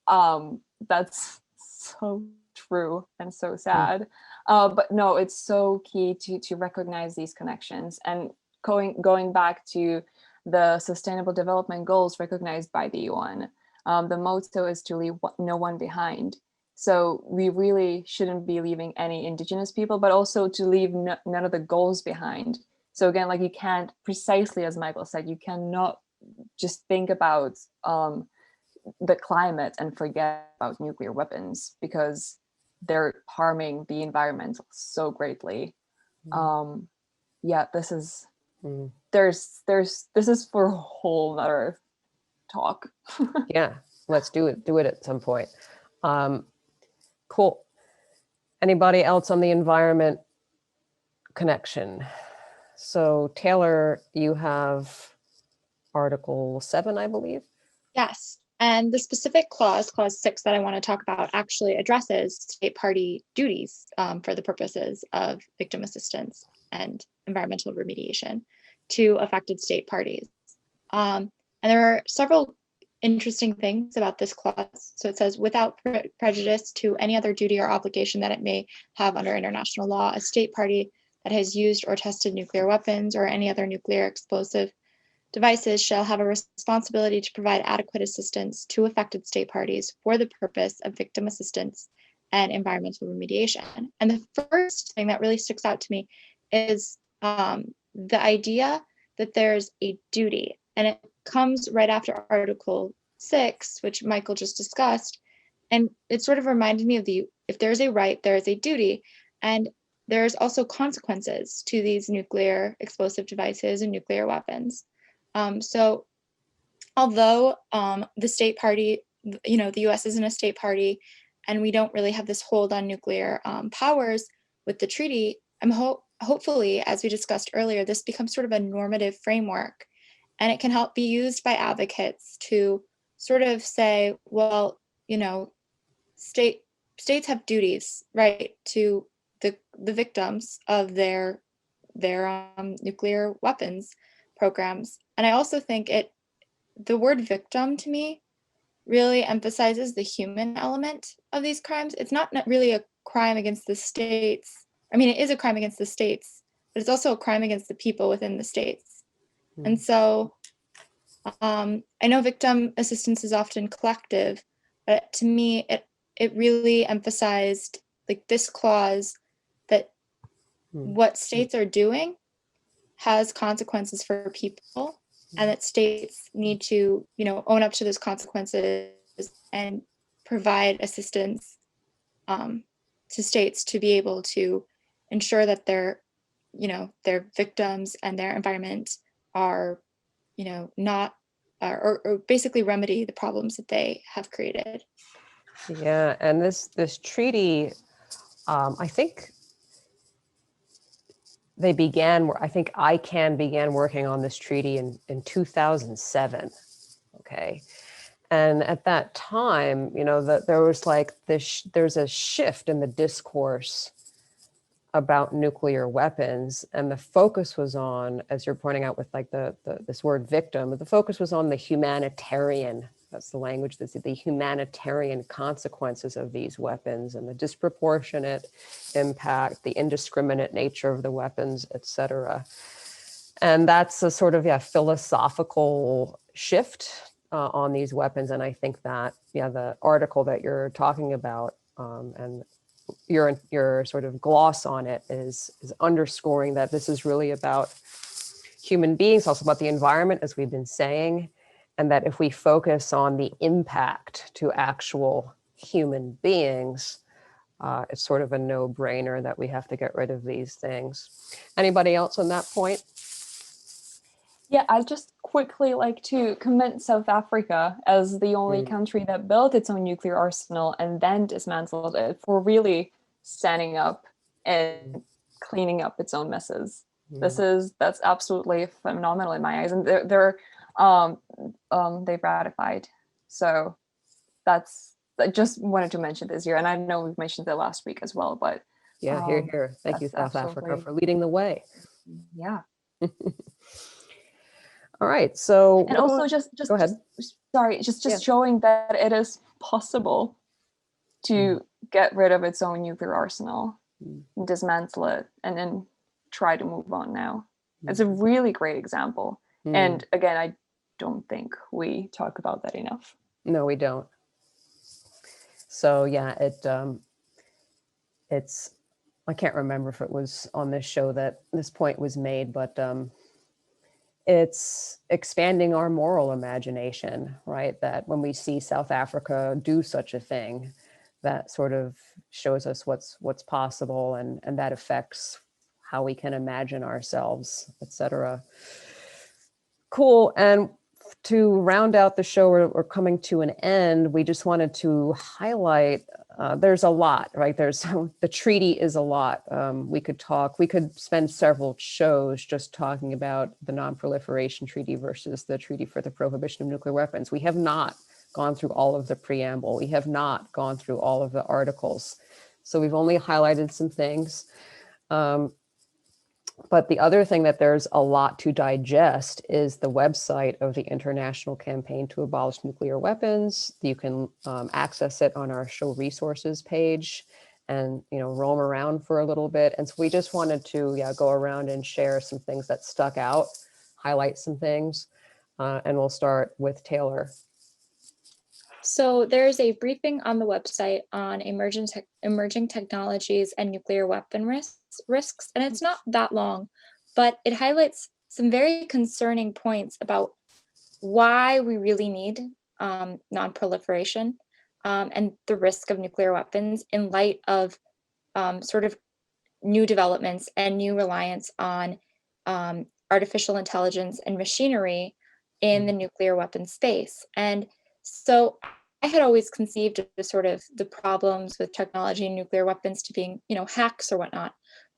Speaker 2: that's so true and so sad. But no, it's so key to recognize these connections. And going back to the Sustainable Development Goals recognized by the UN, the motto is to leave no one behind. So we really shouldn't be leaving any indigenous people, but also to leave none of the goals behind. So again, like, you can't, precisely as Michael said, you cannot just think about the climate and forget about nuclear weapons, because they're harming the environment so greatly. Yeah, this is this is for a whole nother talk.
Speaker 1: Yeah, let's do it at some point. Cool. Anybody else on the environment connection? So Taylor, you have Article 7, I believe.
Speaker 4: Yes. And the specific clause 6 that I want to talk about, actually addresses state party duties for the purposes of victim assistance and environmental remediation to affected state parties. And there are several interesting things about this clause. So it says, without prejudice to any other duty or obligation that it may have under international law, a state party that has used or tested nuclear weapons or any other nuclear explosive devices shall have a responsibility to provide adequate assistance to affected state parties for the purpose of victim assistance and environmental remediation. And the first thing that really sticks out to me is the idea that there's a duty, and it comes right after Article 6, which Michael just discussed. And it sort of reminded me of if there's a right, there is a duty. And there's also consequences to these nuclear explosive devices and nuclear weapons. So although the state party, the US isn't a state party, and we don't really have this hold on nuclear powers with the treaty, hopefully, as we discussed earlier, this becomes sort of a normative framework, and it can help be used by advocates to sort of say, well, states have duties, right, to the victims of their nuclear weapons programs. And I also think the word victim to me really emphasizes the human element of these crimes. It's not really a crime against the states. I mean, it is a crime against the states, but it's also a crime against the people within the states. And so I know victim assistance is often collective, but to me, it really emphasized, like, this clause, that what states are doing has consequences for people, and that states need to, own up to those consequences and provide assistance to states to be able to ensure that their their victims and their environment are, not, or basically remedy the problems that they have created.
Speaker 1: Yeah, and this treaty, I think ICANN began working on this treaty in 2007. Okay. And at that time, there was like there's a shift in the discourse about nuclear weapons, and the focus was on, as you're pointing out with like this word victim, the focus was on the humanitarian, that's the language, the humanitarian consequences of these weapons and the disproportionate impact, the indiscriminate nature of the weapons, et cetera. And that's a sort of philosophical shift on these weapons. And I think that, the article that you're talking about and your sort of gloss on it is underscoring that this is really about human beings, also about the environment, as we've been saying, and that if we focus on the impact to actual human beings, it's sort of a no-brainer that we have to get rid of these things. Anybody else on that point?
Speaker 2: Yeah, I just quickly like to commend South Africa as the only country that built its own nuclear arsenal and then dismantled it, for really standing up and cleaning up its own messes. That's absolutely phenomenal in my eyes, and they've ratified. So I just wanted to mention this year, and I know we've mentioned it last week as well, but
Speaker 1: Here. Thank you, South Africa, for leading the way.
Speaker 2: Yeah.
Speaker 1: All right, so
Speaker 2: and also just
Speaker 1: go ahead.
Speaker 2: Just showing that it is possible to get rid of its own nuclear arsenal, dismantle it, and then try to move on now. It's a really great example. And again, I don't think we talk about that enough.
Speaker 1: No, we don't. So yeah, it's, I can't remember if it was on this show that this point was made, but it's expanding our moral imagination, right? That when we see South Africa do such a thing, that sort of shows us what's possible, and that affects how we can imagine ourselves, etc. Cool. And to round out the show, we're coming to an end. We just wanted to highlight, there's a lot, right? The treaty is a lot. We could spend several shows just talking about the Non-Proliferation Treaty versus the Treaty for the Prohibition of Nuclear Weapons. We have not gone through all of the preamble. We have not gone through all of the articles. So we've only highlighted some things. But the other thing that there's a lot to digest is the website of the International Campaign to Abolish Nuclear Weapons. You can access it on our show resources page and, roam around for a little bit. And so we just wanted to go around and share some things that stuck out, highlight some things, and we'll start with Taylor.
Speaker 4: So there's a briefing on the website on emerging technologies and nuclear weapon risks, and it's not that long, but it highlights some very concerning points about why we really need non-proliferation and the risk of nuclear weapons in light of sort of new developments and new reliance on artificial intelligence and machinery in the nuclear weapon space. And so I had always conceived of the sort of the problems with technology and nuclear weapons to being, hacks or whatnot.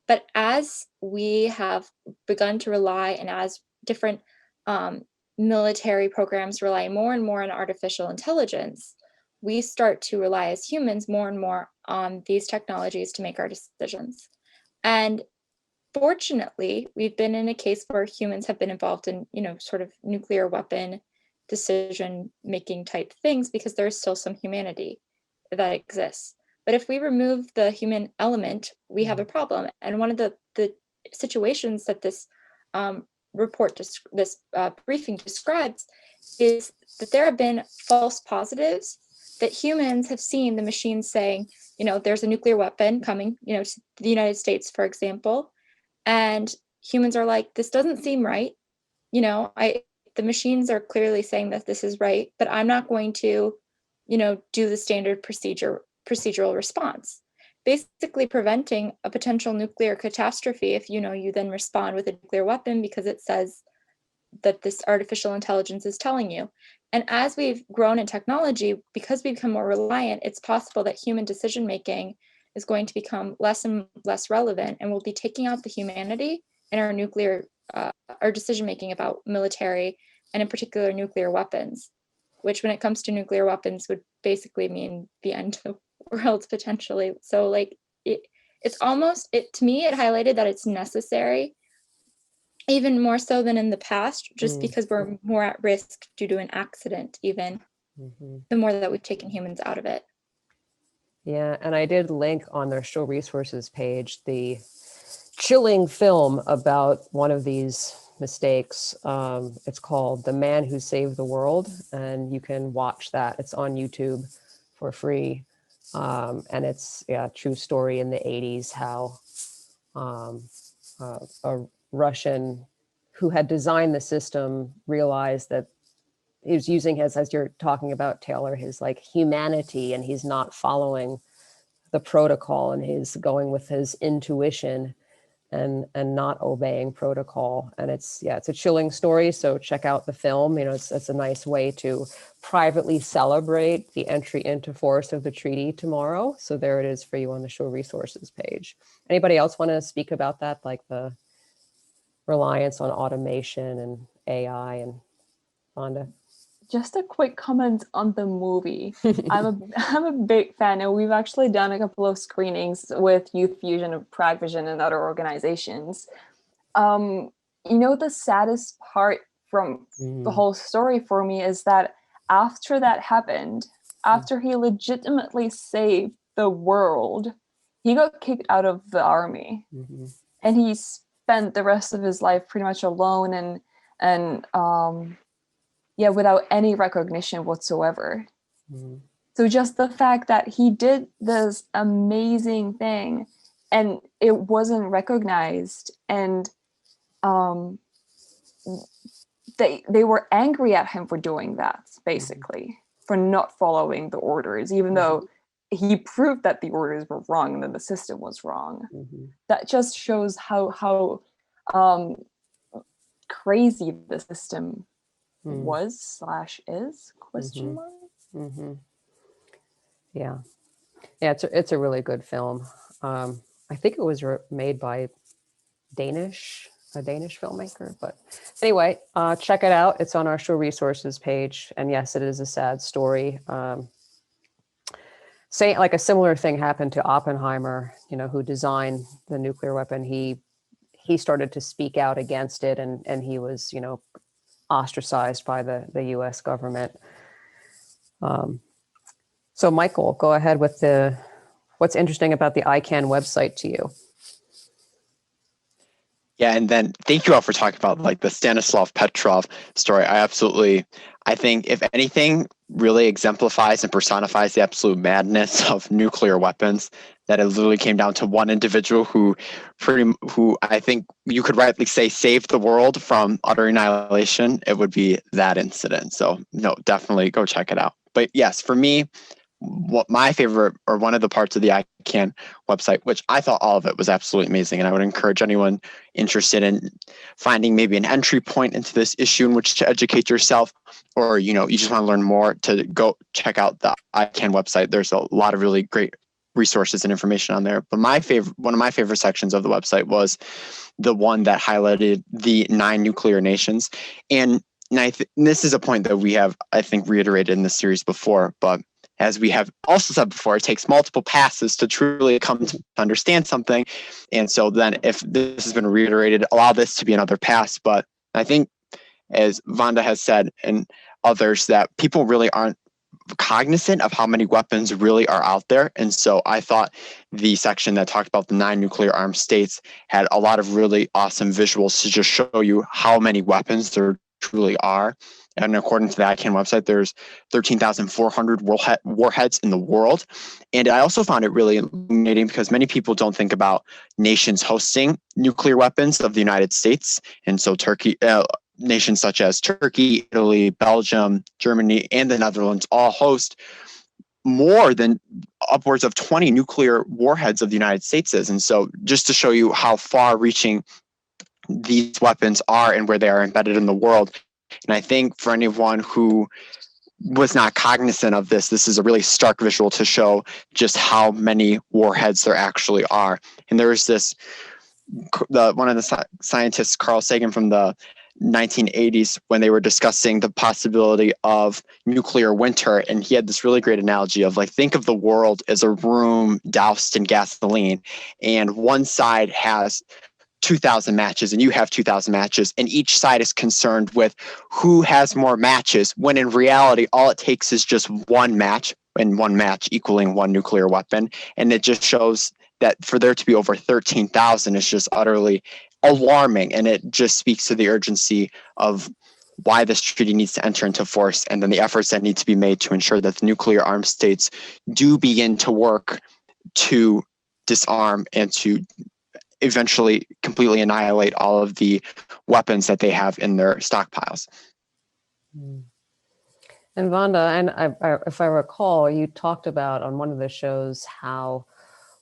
Speaker 4: But as we have begun to rely, and as different military programs rely more and more on artificial intelligence, we start to rely as humans more and more on these technologies to make our decisions. And fortunately, we've been in a case where humans have been involved in, sort of nuclear weapon decision-making type things, because there's still some humanity that exists. But if we remove the human element, we have a problem. And one of the situations that this briefing describes is that there have been false positives, that humans have seen the machines saying, there's a nuclear weapon coming, to the United States, for example, and humans are like, this doesn't seem right. The machines are clearly saying that this is right, but I'm not going to, do the standard procedural response. basically preventing a potential nuclear catastrophe if, you then respond with a nuclear weapon because it says that this artificial intelligence is telling you. And as we've grown in technology, because we become more reliant, it's possible that human decision-making is going to become less and less relevant, and we'll be taking out the humanity in our nuclear, our decision-making about military, and in particular nuclear weapons, which when it comes to nuclear weapons would basically mean the end of the world potentially. So like it's almost, to me, it highlighted that it's necessary, even more so than in the past, just because we're more at risk due to an accident, even the more that we've taken humans out of it.
Speaker 1: Yeah, and I did link on their show resources page the chilling film about one of these mistakes. It's called The Man Who Saved the World, and you can watch that. It's on YouTube for free. And it's a true story in the 80s, how a Russian who had designed the system realized that he was using his, as you're talking about, Taylor, his like humanity, and he's not following the protocol, and he's going with his intuition and not obeying protocol. And it's a chilling story. So check out the film. It's a nice way to privately celebrate the entry into force of the treaty tomorrow. So there it is for you on the show resources page. Anybody else want to speak about that, like the reliance on automation and AI? And Vanda?
Speaker 2: Just a quick comment on the movie. I'm a big fan, and we've actually done a couple of screenings with Youth Fusion and Pragvision and other organizations. The saddest part from the whole story for me is that after that happened, after he legitimately saved the world, he got kicked out of the army, and he spent the rest of his life pretty much alone and without any recognition whatsoever. So just the fact that he did this amazing thing and it wasn't recognized, and they were angry at him for doing that, basically, for not following the orders, even though he proved that the orders were wrong and that the system was wrong. That just shows how crazy the system was/is ?
Speaker 1: Yeah, it's a really good film. I think it was made by a Danish filmmaker, but anyway, check it out. It's on our show resources page, and yes, it is a sad story. Say like a similar thing happened to Oppenheimer, who designed the nuclear weapon. He started to speak out against it, and he was ostracized by the US government. So Michael, go ahead with what's interesting about the ICANN website to you.
Speaker 3: Yeah, and then thank you all for talking about like the Stanislav Petrov story. I think if anything really exemplifies and personifies the absolute madness of nuclear weapons, that it literally came down to one individual who I think you could rightly say saved the world from utter annihilation, it would be that incident. So no, definitely go check it out. But yes, for me, what my favorite, or one of the parts of the ICANN website, which I thought all of it was absolutely amazing, and I would encourage anyone interested in finding maybe an entry point into this issue in which to educate yourself, or you just want to learn more, to go check out the ICANN website. There's a lot of really great resources and information on there. But one of my favorite sections of the website was the one that highlighted the 9 nuclear nations, and this is a point that we have, I think, reiterated in the series before, but as we have also said before, it takes multiple passes to truly come to understand something. And so then if this has been reiterated, allow this to be another pass. But I think, as Vanda has said and others, that people really aren't cognizant of how many weapons really are out there. And so I thought the section that talked about the 9 nuclear armed states had a lot of really awesome visuals to just show you how many weapons there truly are. And according to the ICANN website, there's 13,400 warheads in the world. And I also found it really illuminating because many people don't think about nations hosting nuclear weapons of the United States. And so nations such as Turkey, Italy, Belgium, Germany, and the Netherlands all host more than upwards of 20 nuclear warheads of the United States is. And so just to show you how far reaching these weapons are and where they are embedded in the world. And I think for anyone who was not cognizant of this, this is a really stark visual to show just how many warheads there actually are. And there was this, one of the scientists, Carl Sagan, from the 1980s, when they were discussing the possibility of nuclear winter, and he had this really great analogy of, like, think of the world as a room doused in gasoline, and one side has 2,000 matches and you have 2,000 matches, and each side is concerned with who has more matches, when in reality all it takes is just one match, and one match equaling one nuclear weapon. And it just shows that for there to be over 13,000 is just utterly alarming, and it just speaks to the urgency of why this treaty needs to enter into force, and then the efforts that need to be made to ensure that the nuclear armed states do begin to work to disarm and to eventually completely annihilate all of the weapons that they have in their stockpiles.
Speaker 1: And Vanda, and if I recall, you talked about on one of the shows how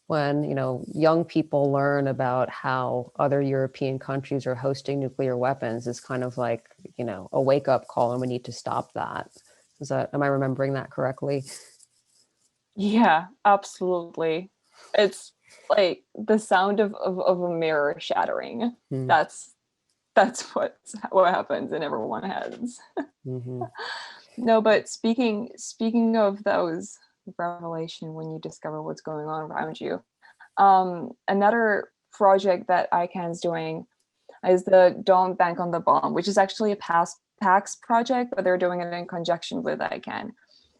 Speaker 1: when, you know, young people learn about how other European countries are hosting nuclear weapons, it's kind of like, you know, a wake-up call, and we need to stop that. Am I remembering that correctly?
Speaker 2: Yeah, absolutely. It's like the sound of a mirror shattering. That's what happens in everyone's heads. No, but speaking of those revelation, when you discover what's going on around you, another project that ICANN's doing is the Don't Bank on the Bomb, which is actually a PAX project, but they're doing it in conjunction with ICANN.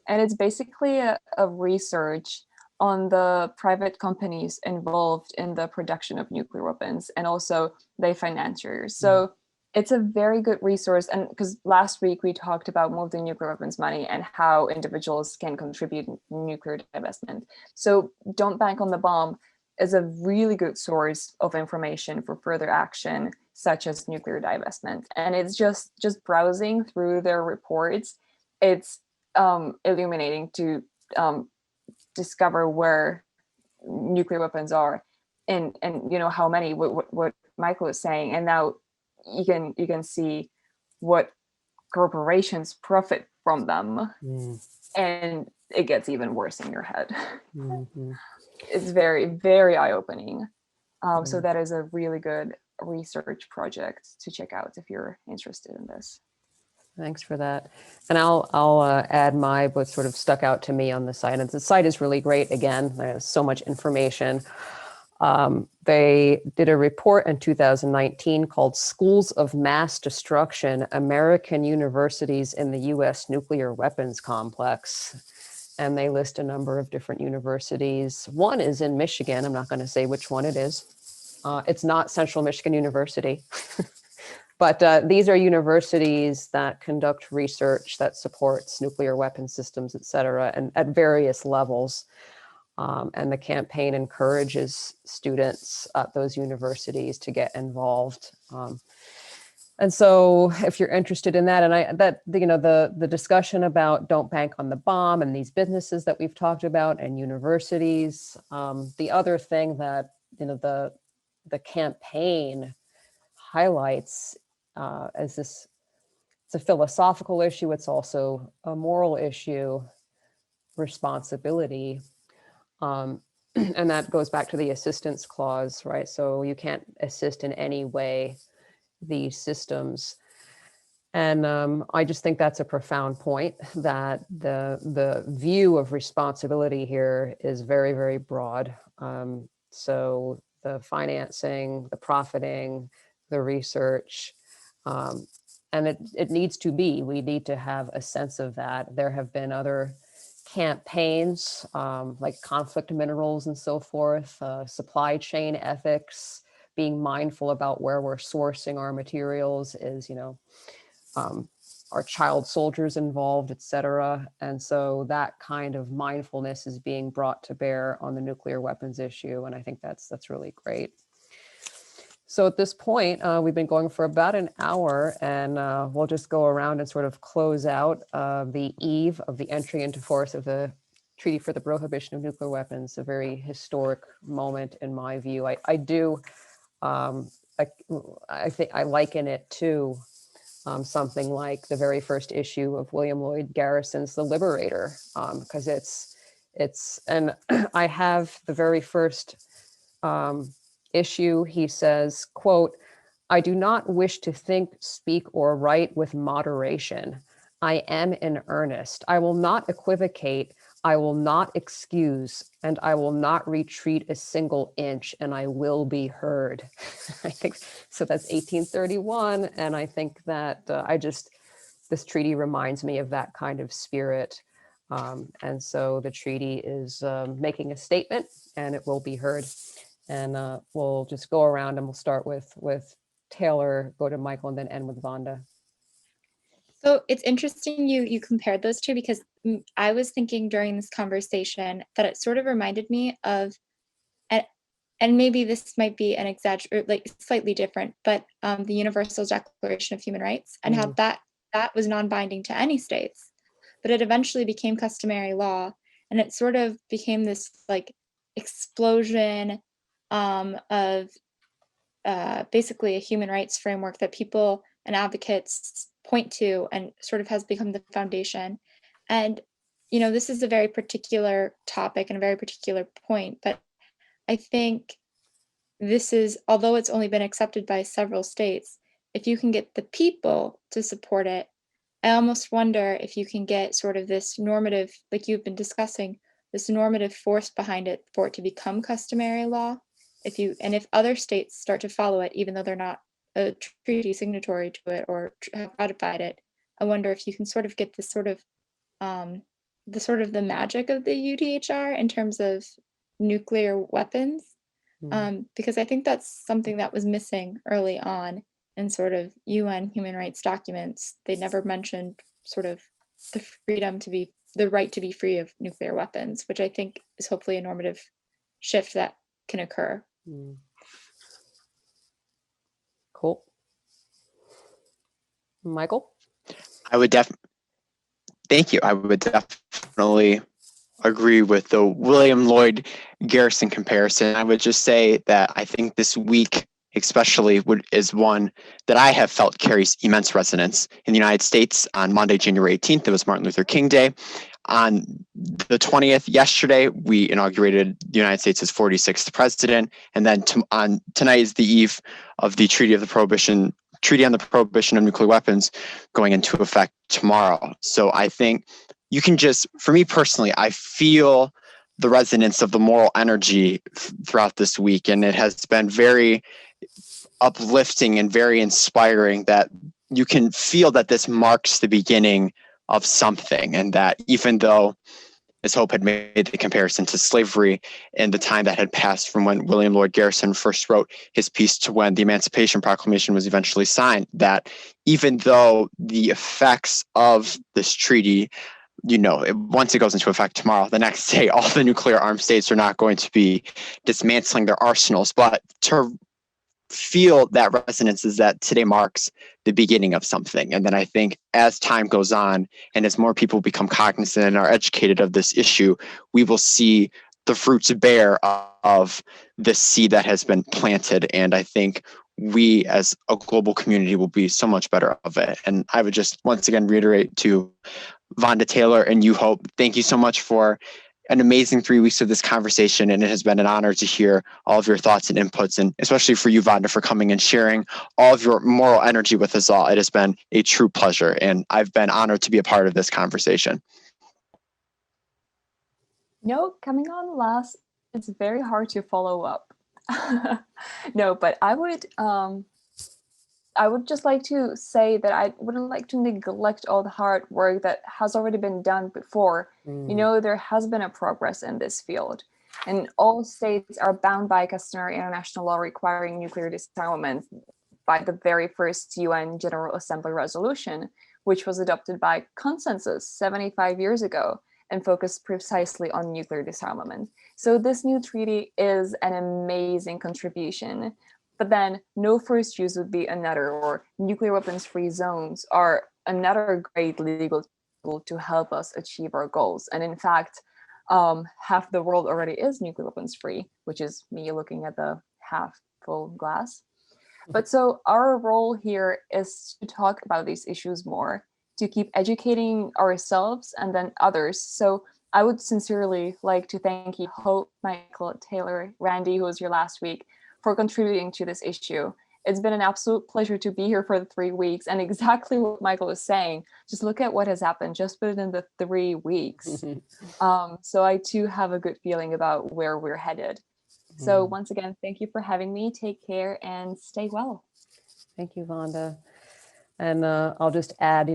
Speaker 2: And it's basically a research on the private companies involved in the production of nuclear weapons, and also the financiers. So it's a very good resource. And because last week we talked about multi-nuclear weapons money and how individuals can contribute nuclear divestment. So Don't Bank on the Bomb is a really good source of information for further action, such as nuclear divestment. And it's just browsing through their reports, it's illuminating to discover where nuclear weapons are, and you know how many, what Michael is saying, and now you can see what corporations profit from them, and it gets even worse in your head. It's very, very eye-opening. So that is a really good research project to check out if you're interested in this.
Speaker 1: Thanks for that. And I'll add what sort of stuck out to me on the site. And the site is really great. Again, there's so much information. They did a report in 2019 called Schools of Mass Destruction, American Universities in the U.S. Nuclear Weapons Complex. And they list a number of different universities. One is in Michigan. I'm not going to say which one it is. It's not Central Michigan University. But these are universities that conduct research that supports nuclear weapon systems, et cetera, and at various levels. And the campaign encourages students at those universities to get involved. And so if you're interested in that, and the discussion about Don't Bank on the Bomb and these businesses that we've talked about and universities, the other thing that, the campaign highlights as it's a philosophical issue, it's also a moral issue, responsibility. And that goes back to the assistance clause, right? So you can't assist in any way these systems. And I just think that's a profound point, that the view of responsibility here is very, very broad. So the financing, the profiting, the research, and it needs to be, we need to have a sense of that. There have been other campaigns like conflict minerals and so forth, supply chain ethics, being mindful about where we're sourcing our materials, is, our child soldiers involved, et cetera. And so that kind of mindfulness is being brought to bear on the nuclear weapons issue. And I think that's really great. So at this point, we've been going for about an hour, and we'll just go around and sort of close out the eve of the entry into force of the Treaty for the Prohibition of Nuclear Weapons, a very historic moment in my view. I do, I think I liken it to something like the very first issue of William Lloyd Garrison's The Liberator, because and I have the very first issue. He says, quote, "I do not wish to think, speak, or write with moderation. I am in earnest. I will not equivocate. I will not excuse, and I will not retreat a single inch, and I will be heard." I think so. That's 1831, and I think that this treaty reminds me of that kind of spirit. And so the treaty is making a statement, and it will be heard. And we'll just go around, and we'll start with Taylor, go to Michael, and then end with Vanda.
Speaker 4: So it's interesting you compared those two, because I was thinking during this conversation that it sort of reminded me of, and maybe this might be an exaggeration, like slightly different, but the Universal Declaration of Human Rights, and how that was non-binding to any states, but it eventually became customary law, and it sort of became this like explosion of basically a human rights framework that people and advocates point to, and sort of has become the foundation. And, this is a very particular topic and a very particular point, but I think this is, although it's only been accepted by several states, if you can get the people to support it, I almost wonder if you can get sort of this normative, like you've been discussing, this normative force behind it for it to become customary law. If other states start to follow it, even though they're not a treaty signatory to it or have ratified it, I wonder if you can sort of get this sort of the magic of the UDHR in terms of nuclear weapons, because I think that's something that was missing early on in sort of UN human rights documents. They never mentioned sort of the right to be free of nuclear weapons, which I think is hopefully a normative shift that can occur.
Speaker 1: Cool. Michael?
Speaker 3: Thank you. I would definitely agree with the William Lloyd Garrison comparison. I would just say that I think this week especially is one that I have felt carries immense resonance. In the United States, on Monday, January 18th, it was Martin Luther King Day. On the 20th, yesterday, we inaugurated the United States' 46th president. And then tonight is the eve of the Treaty on the Prohibition of Nuclear Weapons going into effect tomorrow. So I think you can for me personally, I feel the resonance of the moral energy throughout this week. And it has been very uplifting and very inspiring that you can feel that this marks the beginning of something, and that even though, as Hope had made the comparison to slavery in the time that had passed from when William Lloyd Garrison first wrote his piece to when the Emancipation Proclamation was eventually signed, that even though the effects of this treaty, once it goes into effect tomorrow, the next day, all the nuclear armed states are not going to be dismantling their arsenals, but to feel that resonance is that today marks the beginning of something. And then I think as time goes on and as more people become cognizant and are educated of this issue, we will see the fruits bear of the seed that has been planted. And I think we as a global community will be so much better of it. And I would just once again reiterate to Vanda, Taylor, and you, Hope, thank you so much for an amazing 3 weeks of this conversation. And it has been an honor to hear all of your thoughts and inputs, and especially for you, Vanda, for coming and sharing all of your moral energy with us all. It has been a true pleasure, and I've been honored to be a part of this conversation.
Speaker 2: Coming on last, it's very hard to follow up. No, but I would just like to say that I wouldn't like to neglect all the hard work that has already been done before. There has been a progress in this field, and all states are bound by customary international law requiring nuclear disarmament by the very first UN General Assembly resolution, which was adopted by consensus 75 years ago and focused precisely on nuclear disarmament. So this new treaty is an amazing contribution. But then no first use would be another, or nuclear weapons free zones are another great legal tool to help us achieve our goals. And in fact, half the world already is nuclear weapons free, which is me looking at the half full glass. But so our role here is to talk about these issues more, to keep educating ourselves and then others. So I would sincerely like to thank you, Hope, Michael, Taylor, Randy, who was here last week, for contributing to this issue. It's been an absolute pleasure to be here for the 3 weeks. And exactly what Michael was saying, just look at what has happened just within the 3 weeks. So I too have a good feeling about where we're headed. So once again, thank you for having me. Take care and stay well.
Speaker 1: Thank you, Vanda. And I'll just add,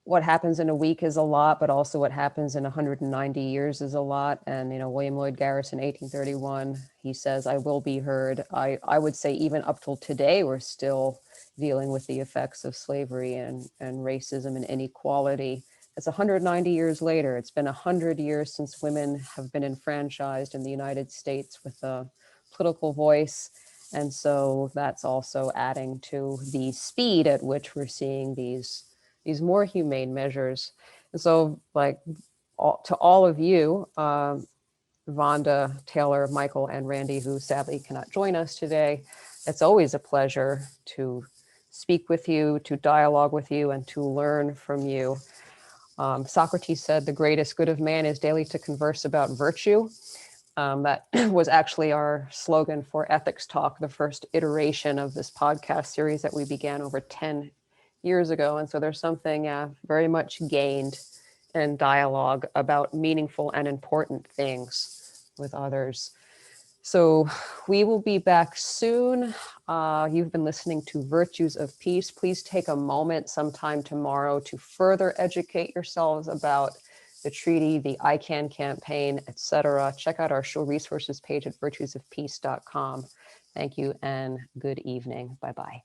Speaker 1: what happens in a week is a lot, but also what happens in 190 years is a lot. And, William Lloyd Garrison, 1831, he says, I will be heard. I would say even up till today, we're still dealing with the effects of slavery and racism and inequality. It's 190 years later. It's been 100 years since women have been enfranchised in the United States with a political voice. And so that's also adding to the speed at which we're seeing these more humane measures. And so to all of you, Vanda, Taylor, Michael, and Randy, who sadly cannot join us today, it's always a pleasure to speak with you, to dialogue with you, and to learn from you. Socrates said the greatest good of man is daily to converse about virtue. That was actually our slogan for Ethics Talk, the first iteration of this podcast series that we began over 10 years ago. And so there's something very much gained in dialogue about meaningful and important things with others. So we will be back soon. You've been listening to Virtues of Peace. Please take a moment sometime tomorrow to further educate yourselves about the treaty, the ICANN campaign, etc. Check out our show resources page at virtuesofpeace.com. Thank you and good evening. Bye-bye.